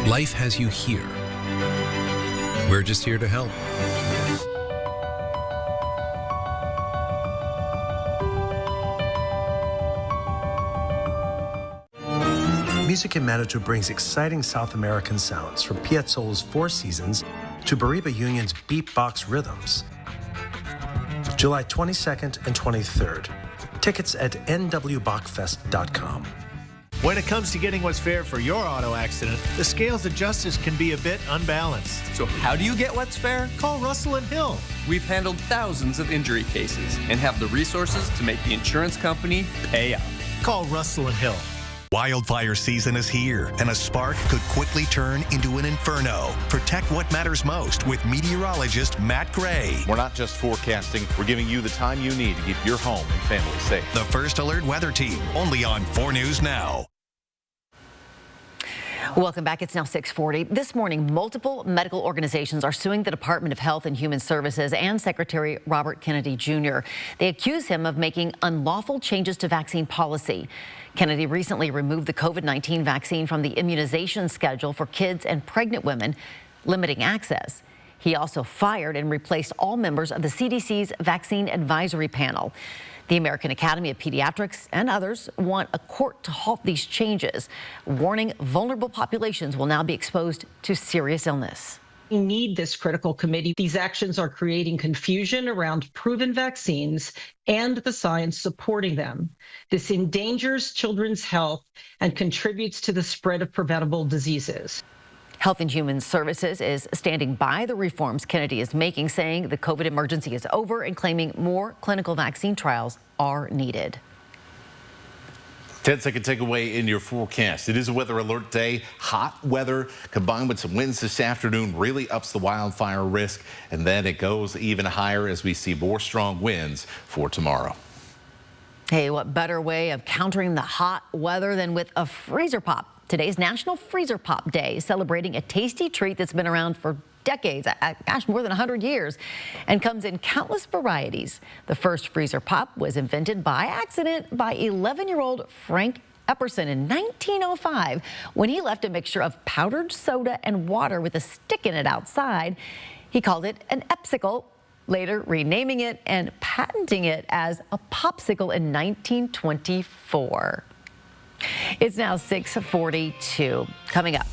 Life has you here. We're just here to help.
Music in Manitou brings exciting South American sounds from Piazzolla's Four Seasons to Bariba Union's beatbox rhythms. July 22nd and 23rd. Tickets at nwbachfest.com.
When it comes to getting what's fair for your auto accident, the scales of justice can be a bit unbalanced.
So how do you get what's fair?
Call Russell and Hill.
We've handled thousands of injury cases and have the resources to make the insurance company pay out.
Call Russell and Hill.
Wildfire season is here, and a spark could quickly turn into an inferno. Protect what matters most with meteorologist Matt Gray.
We're not just forecasting, we're giving you the time you need to keep your home and family safe.
The First Alert Weather Team, only on 4 News Now.
Welcome back. It's now 6:40. This morning, multiple medical organizations are suing the Department of Health and Human Services and Secretary Robert Kennedy Jr. They accuse him of making unlawful changes to vaccine policy. Kennedy recently removed the COVID-19 vaccine from the immunization schedule for kids and pregnant women, limiting access. He also fired and replaced all members of the CDC's Vaccine Advisory Panel. The American Academy of Pediatrics and others want a court to halt these changes, warning vulnerable populations will now be exposed to serious illness.
We need this critical committee. These actions are creating confusion around proven vaccines and the science supporting them. This endangers children's health and contributes to the spread of preventable diseases.
Health and Human Services is standing by the reforms Kennedy is making, saying the COVID emergency is over and claiming more clinical vaccine trials are needed.
10-second takeaway in your forecast. It is a weather alert day. Hot weather combined with some winds this afternoon really ups the wildfire risk. And then it goes even higher as we see more strong winds for tomorrow.
Hey, what better way of countering the hot weather than with a freezer pop? Today's National Freezer Pop Day, celebrating a tasty treat that's been around for decades, gosh, more than 100 years, and comes in countless varieties. The first freezer pop was invented by accident by 11-year-old Frank Epperson in 1905 when he left a mixture of powdered soda and water with a stick in it outside. He called it an Epsicle, later renaming it and patenting it as a popsicle in 1924. It's now 6:42. Coming up,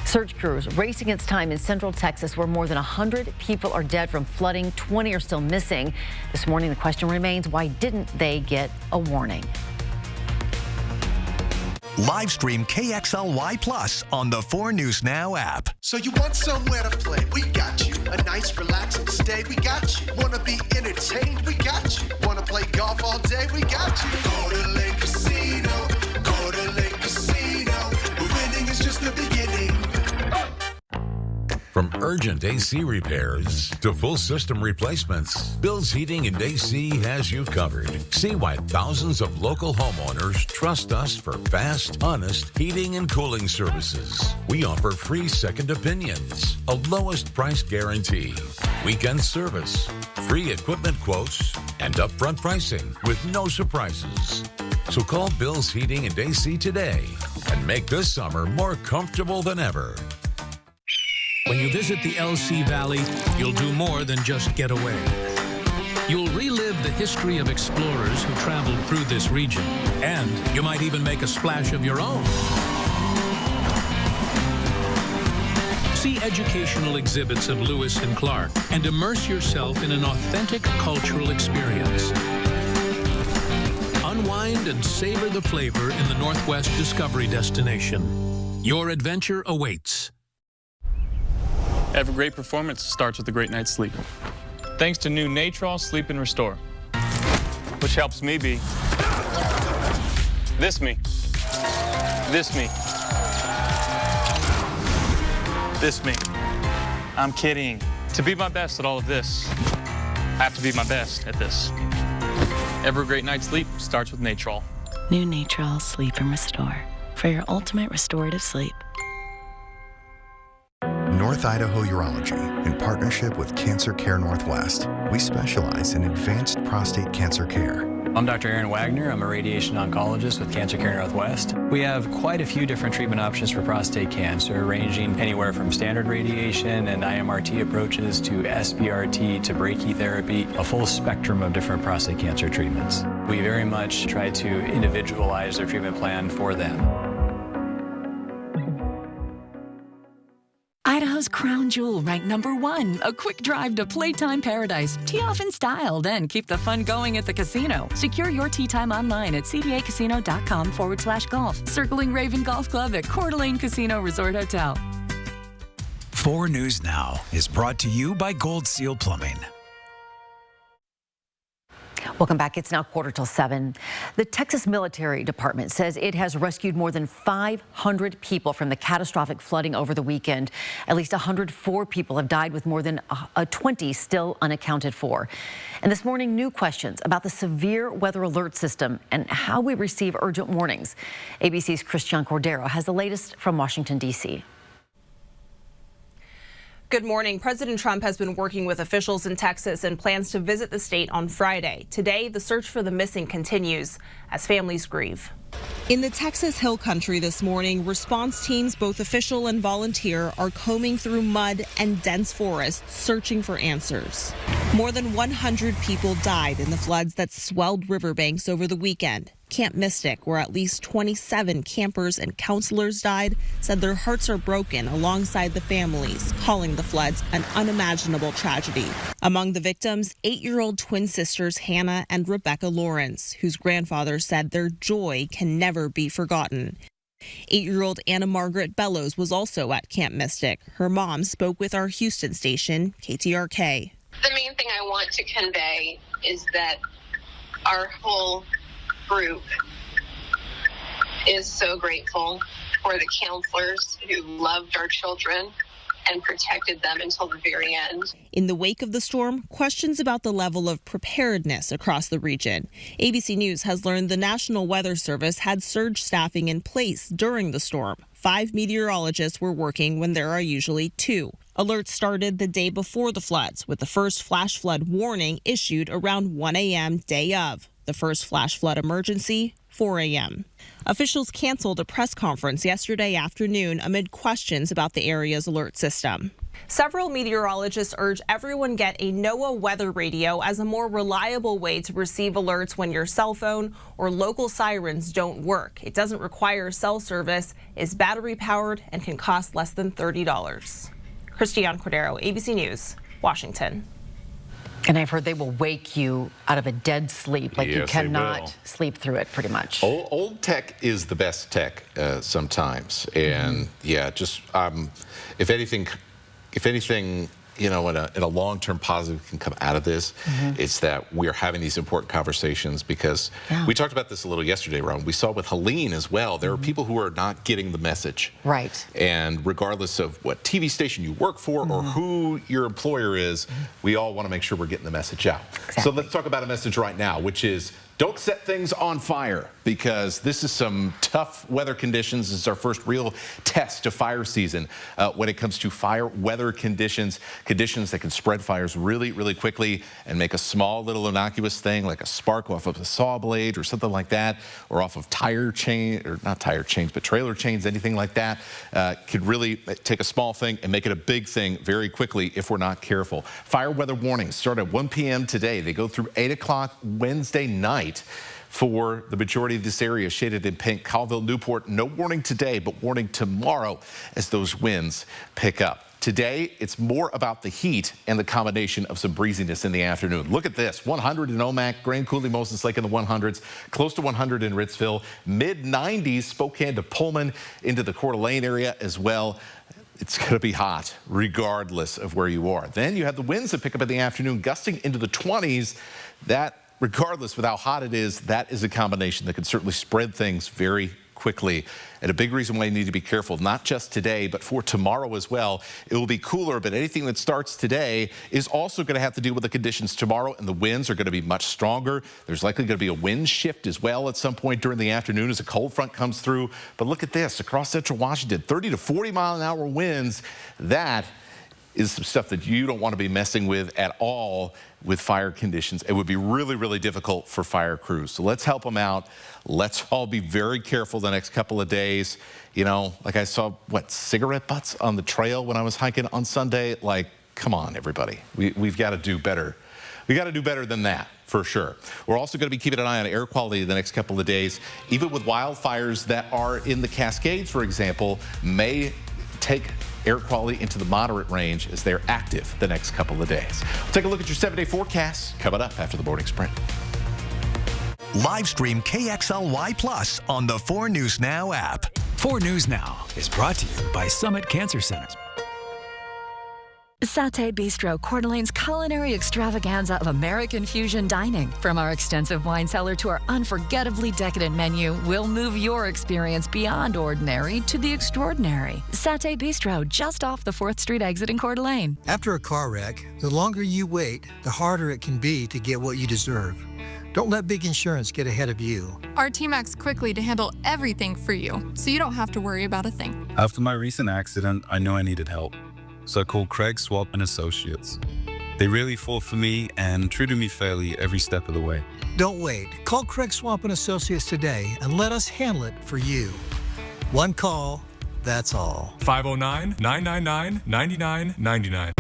search crews race against time in Central Texas, where more than 100 people are dead from flooding. 20 are still missing. This morning, the question remains, why didn't they get a warning?
Live stream KXLY Plus on the 4 News Now app.
So you want somewhere to play? We got you. A nice relaxing stay? We got you. Wanna be entertained? We got you. Wanna play golf all day? We got you. Go to Lake Casino. Go to Lake Casino. Winning is just the beginning.
From urgent AC repairs to full system replacements, Bill's Heating and AC has you covered. See why thousands of local homeowners trust us for fast, honest heating and cooling services. We offer free second opinions, a lowest price guarantee, weekend service, free equipment quotes, and upfront pricing with no surprises. So call Bill's Heating and AC today and make this summer more comfortable than ever.
When you visit the LC Valley, you'll do more than just get away. You'll relive the history of explorers who traveled through this region, and you might even make a splash of your own. See educational exhibits of Lewis and Clark and immerse yourself in an authentic cultural experience. Unwind and savor the flavor in the Northwest Discovery Destination. Your adventure awaits.
Every great performance starts with a great night's sleep. Thanks to new Natrol Sleep and Restore, which helps me be this me, this me, This me. I'm kidding. To be my best at all of this, I have to be my best at this. Every great night's sleep starts with Natrol.
New Natrol Sleep and Restore for your ultimate restorative sleep.
North Idaho Urology, in partnership with Cancer Care Northwest, we specialize in advanced prostate cancer care.
I'm Dr. Aaron Wagner. I'm a radiation oncologist with Cancer Care Northwest. We have quite a few different treatment options for prostate cancer, ranging anywhere from standard radiation and IMRT approaches to SBRT to brachytherapy, a full spectrum of different prostate cancer treatments. We very much try to individualize their treatment plan for them.
Idaho's crown jewel ranked #1, a quick drive to Playtime Paradise. Tee off in style, then keep the fun going at the casino. Secure your tee time online at cdacasino.com/golf. Circling Raven Golf Club at Coeur d'Alene Casino Resort Hotel.
4 News Now is brought to you by Gold Seal Plumbing.
Welcome back. It's now 7:15. The Texas Military Department says it has rescued more than 500 people from the catastrophic flooding over the weekend. At least 104 people have died, with more than 20 still unaccounted for. And this morning, new questions about the severe weather alert system and how we receive urgent warnings. ABC's Christian Cordero has the latest from Washington, D.C.
Good morning. President Trump has been working with officials in Texas and plans to visit the state on Friday. Today, the search for the missing continues as families grieve. In the Texas Hill Country this morning, response teams, both official and volunteer, are combing through mud and dense forest, searching for answers. More than 100 people died in the floods that swelled riverbanks over the weekend. Camp Mystic, where at least 27 campers and counselors died, said their hearts are broken alongside the families, calling the floods an unimaginable tragedy. Among the victims, 8-year-old twin sisters Hannah and Rebecca Lawrence, whose grandfather said their joy can never be forgotten. 8-year-old Anna Margaret Bellows was also at Camp Mystic. Her mom spoke with our Houston station, KTRK.
The main thing I want to convey is that our whole group is so grateful for the counselors who loved our children and protected them until the very end.
In the wake of the storm, questions about the level of preparedness across the region. ABC News has learned the National Weather Service had surge staffing in place during the storm. 5 meteorologists were working when there are usually 2. Alerts started the day before the floods, with the first flash flood warning issued around 1 a.m. day of. The first flash flood emergency, 4 a.m. Officials canceled a press conference yesterday afternoon amid questions about the area's alert system. Several meteorologists urge everyone get a NOAA weather radio as a more reliable way to receive alerts when your cell phone or local sirens don't work. It doesn't require cell service, is battery powered, and can cost less than $30. Christian Cordero, ABC News, Washington.
And I've heard they will wake you out of a dead sleep, like you cannot sleep through it, pretty much.
Old tech is the best tech sometimes, and yeah, just if anything, you know, in a long-term positive can come out of this, it's that we're having these important conversations, because we talked about this a little yesterday, Ron. We saw with Helene as well. There are people who are not getting the message.
Right.
And regardless of what TV station you work for or who your employer is, we all want to make sure we're getting the message out. Exactly. So let's talk about a message right now, which is don't set things on fire, because this is some tough weather conditions. This is our first real test of fire season when it comes to fire weather conditions that can spread fires really, really quickly and make a small little innocuous thing like a spark off of a saw blade or something like that, or off of trailer chains, anything like that, could really take a small thing and make it a big thing very quickly if we're not careful. Fire weather warnings start at 1 p.m. today. They go through 8 o'clock Wednesday night. For the majority of this area, shaded in pink. Colville, Newport, no warning today, but warning tomorrow as those winds pick up. Today, it's more about the heat and the combination of some breeziness in the afternoon. Look at this, 100 in Omak, Grand Coulee, Moses Lake in the 100s, close to 100 in Ritzville, mid-90s, Spokane to Pullman, into the Coeur d'Alene area as well. It's going to be hot regardless of where you are. Then you have the winds that pick up in the afternoon, gusting into the 20s. That, regardless of how hot it is, that is a combination that can certainly spread things very quickly. And a big reason why you need to be careful, not just today, but for tomorrow as well. It will be cooler, but anything that starts today is also going to have to deal with the conditions tomorrow, and the winds are going to be much stronger. There's likely going to be a wind shift as well at some point during the afternoon as a cold front comes through. But look at this, across central Washington, 30 to 40 mile an hour winds. That is some stuff that you don't want to be messing with at all with fire conditions. It would be really, really difficult for fire crews. So let's help them out. Let's all be very careful the next couple of days. You know, like I saw, cigarette butts on the trail when I was hiking on Sunday. Like, come on, everybody. We've got to do better. We got to do better than that, for sure. We're also going to be keeping an eye on air quality the next couple of days. Even with wildfires that are in the Cascades, for example, may take air quality into the moderate range as they're active the next couple of days. We'll take a look at your 7-day forecast coming up after the morning sprint.
Live stream KXLY Plus on the 4 News Now app.
4 News Now is brought to you by Summit Cancer Center.
Satay Bistro, Coeur d'Alene's culinary extravaganza of American fusion dining. From our extensive wine cellar to our unforgettably decadent menu, we'll move your experience beyond ordinary to the extraordinary. Satay Bistro, just off the 4th Street exit in Coeur d'Alene.
After a car wreck, the longer you wait, the harder it can be to get what you deserve. Don't let big insurance get ahead of you.
Our team acts quickly to handle everything for you, so you don't have to worry about a thing.
After my recent accident, I knew I needed help. So I called Craig Swap and Associates. They really fought for me and treated me fairly every step of the way.
Don't wait. Call Craig Swamp and Associates today and let us handle it for you. One call, that's all.
509-999-9999.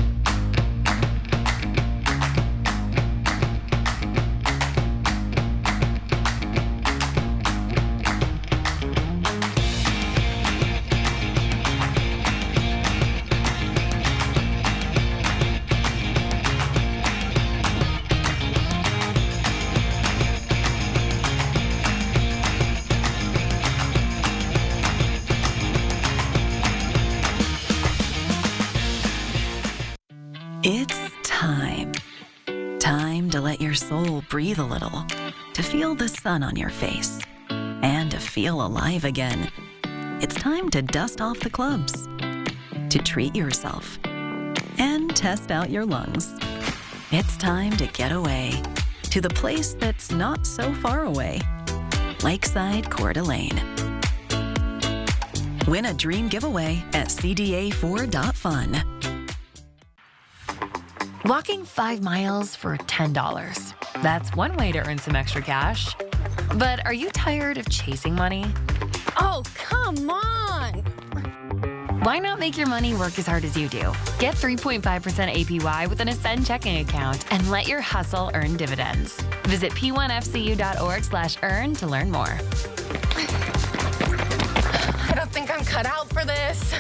It's time. Time to let your soul breathe a little, to feel the sun on your face, and to feel alive again. It's time to dust off the clubs, to treat yourself, and test out your lungs. It's time to get away to the place that's not so far away, Lakeside Coeur d'Alene. Win a dream giveaway at cda4.fun.
Walking 5 miles for $10. That's one way to earn some extra cash. But are you tired of chasing money?
Oh, come on!
Why not make your money work as hard as you do? Get 3.5% APY with an Ascend checking account and let your hustle earn dividends. Visit p1fcu.org/earn to learn more.
I don't think I'm cut out for this.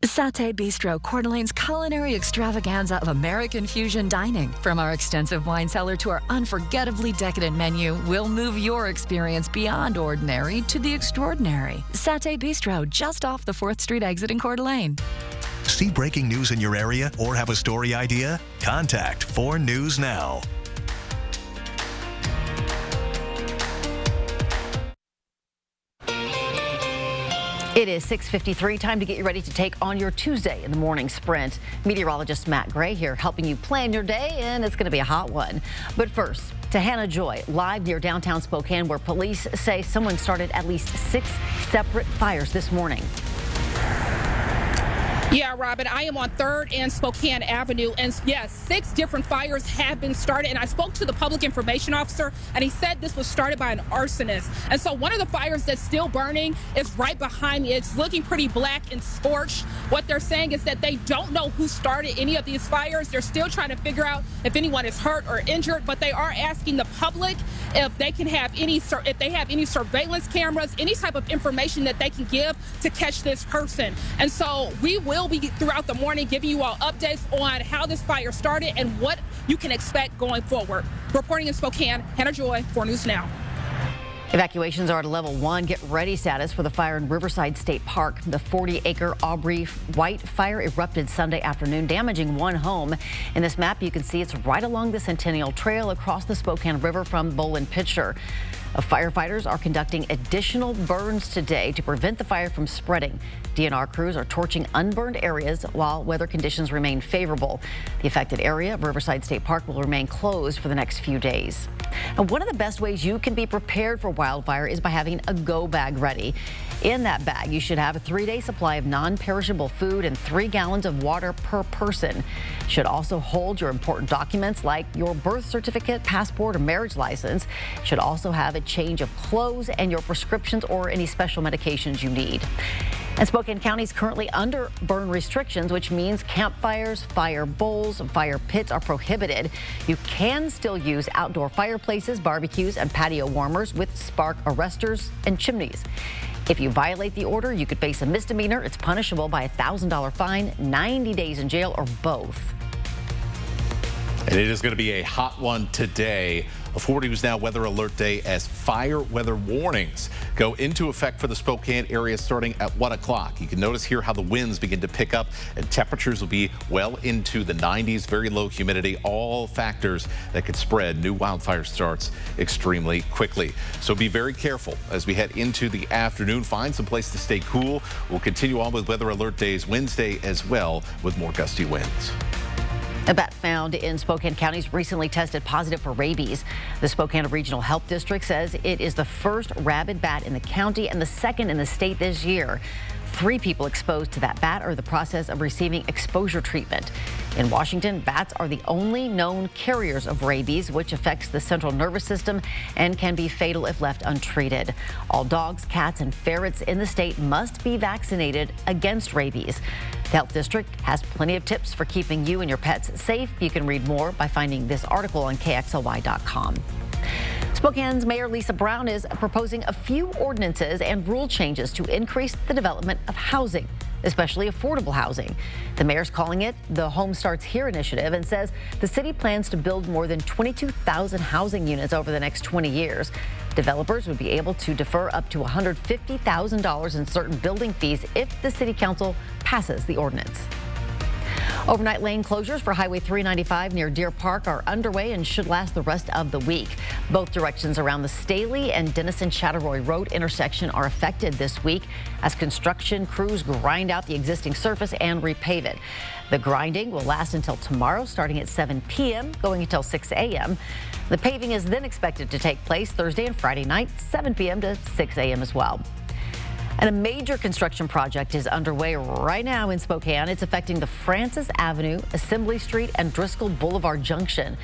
Satay Bistro, Coeur d'Alene's culinary extravaganza of American fusion dining. From our extensive wine cellar to our unforgettably decadent menu, we'll move your experience beyond ordinary to the extraordinary. Satay Bistro, just off the 4th Street exit in Coeur d'Alene.
See breaking news in your area or have a story idea? Contact 4 News Now.
It is 6:53, time to get you ready to take on your Tuesday in the morning sprint. Meteorologist Matt Gray here helping you plan your day, and it's going to be a hot one. But first, to Hannah Joy, live near downtown Spokane, where police say someone started at least 6 separate fires this morning.
Yeah, Robin, I am on 3rd and Spokane Avenue, and yes, 6 different fires have been started, and I spoke to the public information officer, and he said this was started by an arsonist. And so one of the fires that's still burning is right behind me. It's looking pretty black and scorched. What they're saying is that they don't know who started any of these fires. They're still trying to figure out if anyone is hurt or injured, but they are asking the public if they can have any surveillance cameras, any type of information that they can give to catch this person. And so we will be throughout the morning giving you all updates on how this fire started and what you can expect going forward. Reporting in Spokane, Hannah Joy, 4 News Now.
Evacuations are at a level 1 get ready status for the fire in Riverside State Park. The 40-acre Aubrey White fire erupted Sunday afternoon, damaging 1 home. In this map, you can see it's right along the Centennial Trail across the Spokane River from Bolin Pitcher. Firefighters are conducting additional burns today to prevent the fire from spreading. DNR crews are torching unburned areas while weather conditions remain favorable. The affected area of Riverside State Park will remain closed for the next few days. And one of the best ways you can be prepared for wildfire is by having a go bag ready. In that bag, you should have a 3-day supply of non-perishable food and 3 gallons of water per person. Should also hold your important documents like your birth certificate, passport, or marriage license. Should also have a change of clothes and your prescriptions or any special medications you need. And Spokane County is currently under burn restrictions, which means campfires, fire bowls, and fire pits are prohibited. You can still use outdoor fireplaces, barbecues, and patio warmers with spark arresters and chimneys. If you violate the order, you could face a misdemeanor. It's punishable by a $1,000 fine, 90 days in jail, or both.
And it is going to be a hot one today. A 40 News Now weather alert day as fire weather warnings go into effect for the Spokane area starting at 1 o'clock. You can notice here how the winds begin to pick up and temperatures will be well into the 90s, very low humidity, all factors that could spread new wildfire starts extremely quickly. So be very careful as we head into the afternoon. Find some place to stay cool. We'll continue on with weather alert days Wednesday as well with more gusty winds.
A bat found in Spokane County's recently tested positive for rabies. The Spokane Regional Health District says it is the first rabid bat in the county and the second in the state this year. 3 people exposed to that bat are in the process of receiving exposure treatment. In Washington, bats are the only known carriers of rabies, which affects the central nervous system and can be fatal if left untreated. All dogs, cats, and ferrets in the state must be vaccinated against rabies. The Health District has plenty of tips for keeping you and your pets safe. You can read more by finding this article on KXLY.com. Spokane's Mayor Lisa Brown is proposing a few ordinances and rule changes to increase the development of housing, especially affordable housing. The mayor's calling it the Home Starts Here initiative and says the city plans to build more than 22,000 housing units over the next 20 years. Developers would be able to defer up to $150,000 in certain building fees if the city council passes the ordinance. Overnight lane closures for Highway 395 near Deer Park are underway and should last the rest of the week. Both directions around the Staley and Denison-Chattaroy Road intersection are affected this week as construction crews grind out the existing surface and repave it. The grinding will last until tomorrow, starting at 7 p.m., going until 6 a.m. The paving is then expected to take place Thursday and Friday night, 7 p.m. to 6 a.m. as well. And a major construction project is underway right now in Spokane. It's affecting the Francis Avenue, Assembly Street, and Driscoll Boulevard Junction.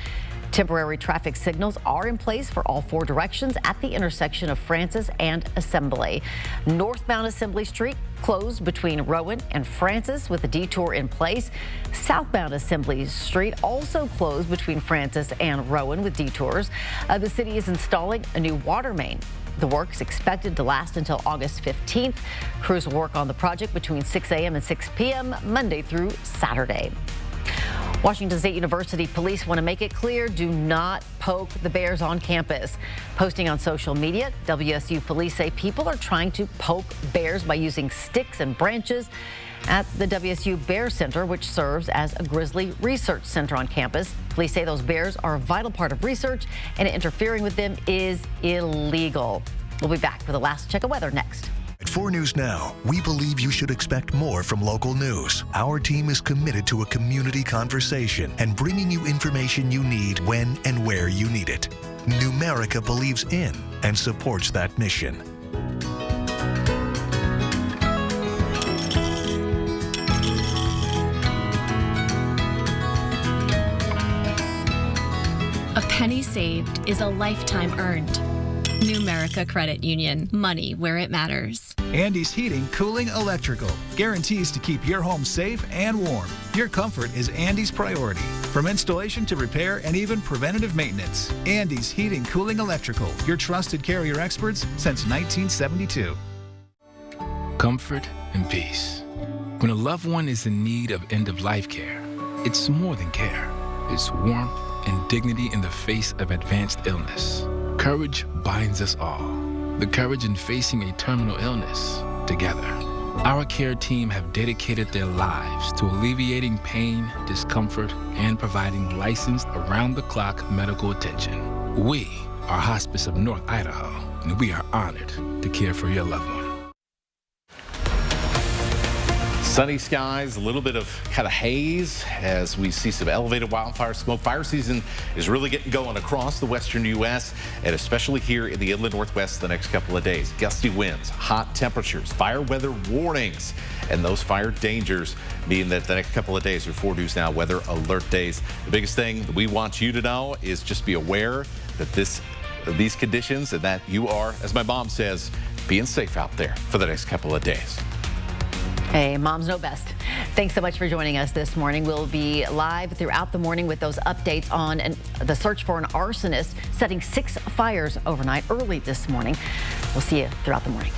Temporary traffic signals are in place for all 4 directions at the intersection of Francis and Assembly. Northbound Assembly Street closed between Rowan and Francis with a detour in place. Southbound Assembly Street also closed between Francis and Rowan with detours. The city is installing a new water main. The work's expected to last until August 15th. Crews will work on the project between 6 a.m. and 6 p.m. Monday through Saturday. Washington State University police want to make it clear, do not poke the bears on campus. Posting on social media, WSU police say people are trying to poke bears by using sticks and branches at the WSU Bear Center, which serves as a grizzly research center on campus. Police say those bears are a vital part of research and interfering with them is illegal. We'll be back with the last check of weather next.
At 4 News Now, we believe you should expect more from local news. Our team is committed to a community conversation and bringing you information you need when and where you need it. Numerica believes in and supports that mission.
A penny saved is a lifetime earned. Numerica Credit Union. Money where it matters.
Andy's Heating, Cooling, Electrical guarantees to keep your home safe and warm. Your comfort is Andy's priority. From installation to repair and even preventative maintenance. Andy's Heating, Cooling, Electrical. Your trusted Carrier experts since 1972.
Comfort and peace. When a loved one is in need of end-of-life care, it's more than care. It's warmth and dignity in the face of advanced illness. Courage binds us all. The courage in facing a terminal illness together. Our care team have dedicated their lives to alleviating pain, discomfort, and providing licensed around-the-clock medical attention. We our Hospice of North Idaho, and we are honored to care for your loved one.
Sunny skies, a little bit of kind of haze as we see some elevated wildfire smoke. Fire season is really getting going across the western U.S. and especially here in the inland Northwest the next couple of days. Gusty winds, hot temperatures, fire weather warnings, and those fire dangers mean that the next couple of days are 4 News Now weather alert days. The biggest thing that we want you to know is just be aware that these conditions and that you are, as my mom says, being safe out there for the next couple of days.
Hey, moms know best. Thanks so much for joining us this morning. We'll be live throughout the morning with those updates on the search for an arsonist setting 6 fires overnight early this morning. We'll see you throughout the morning.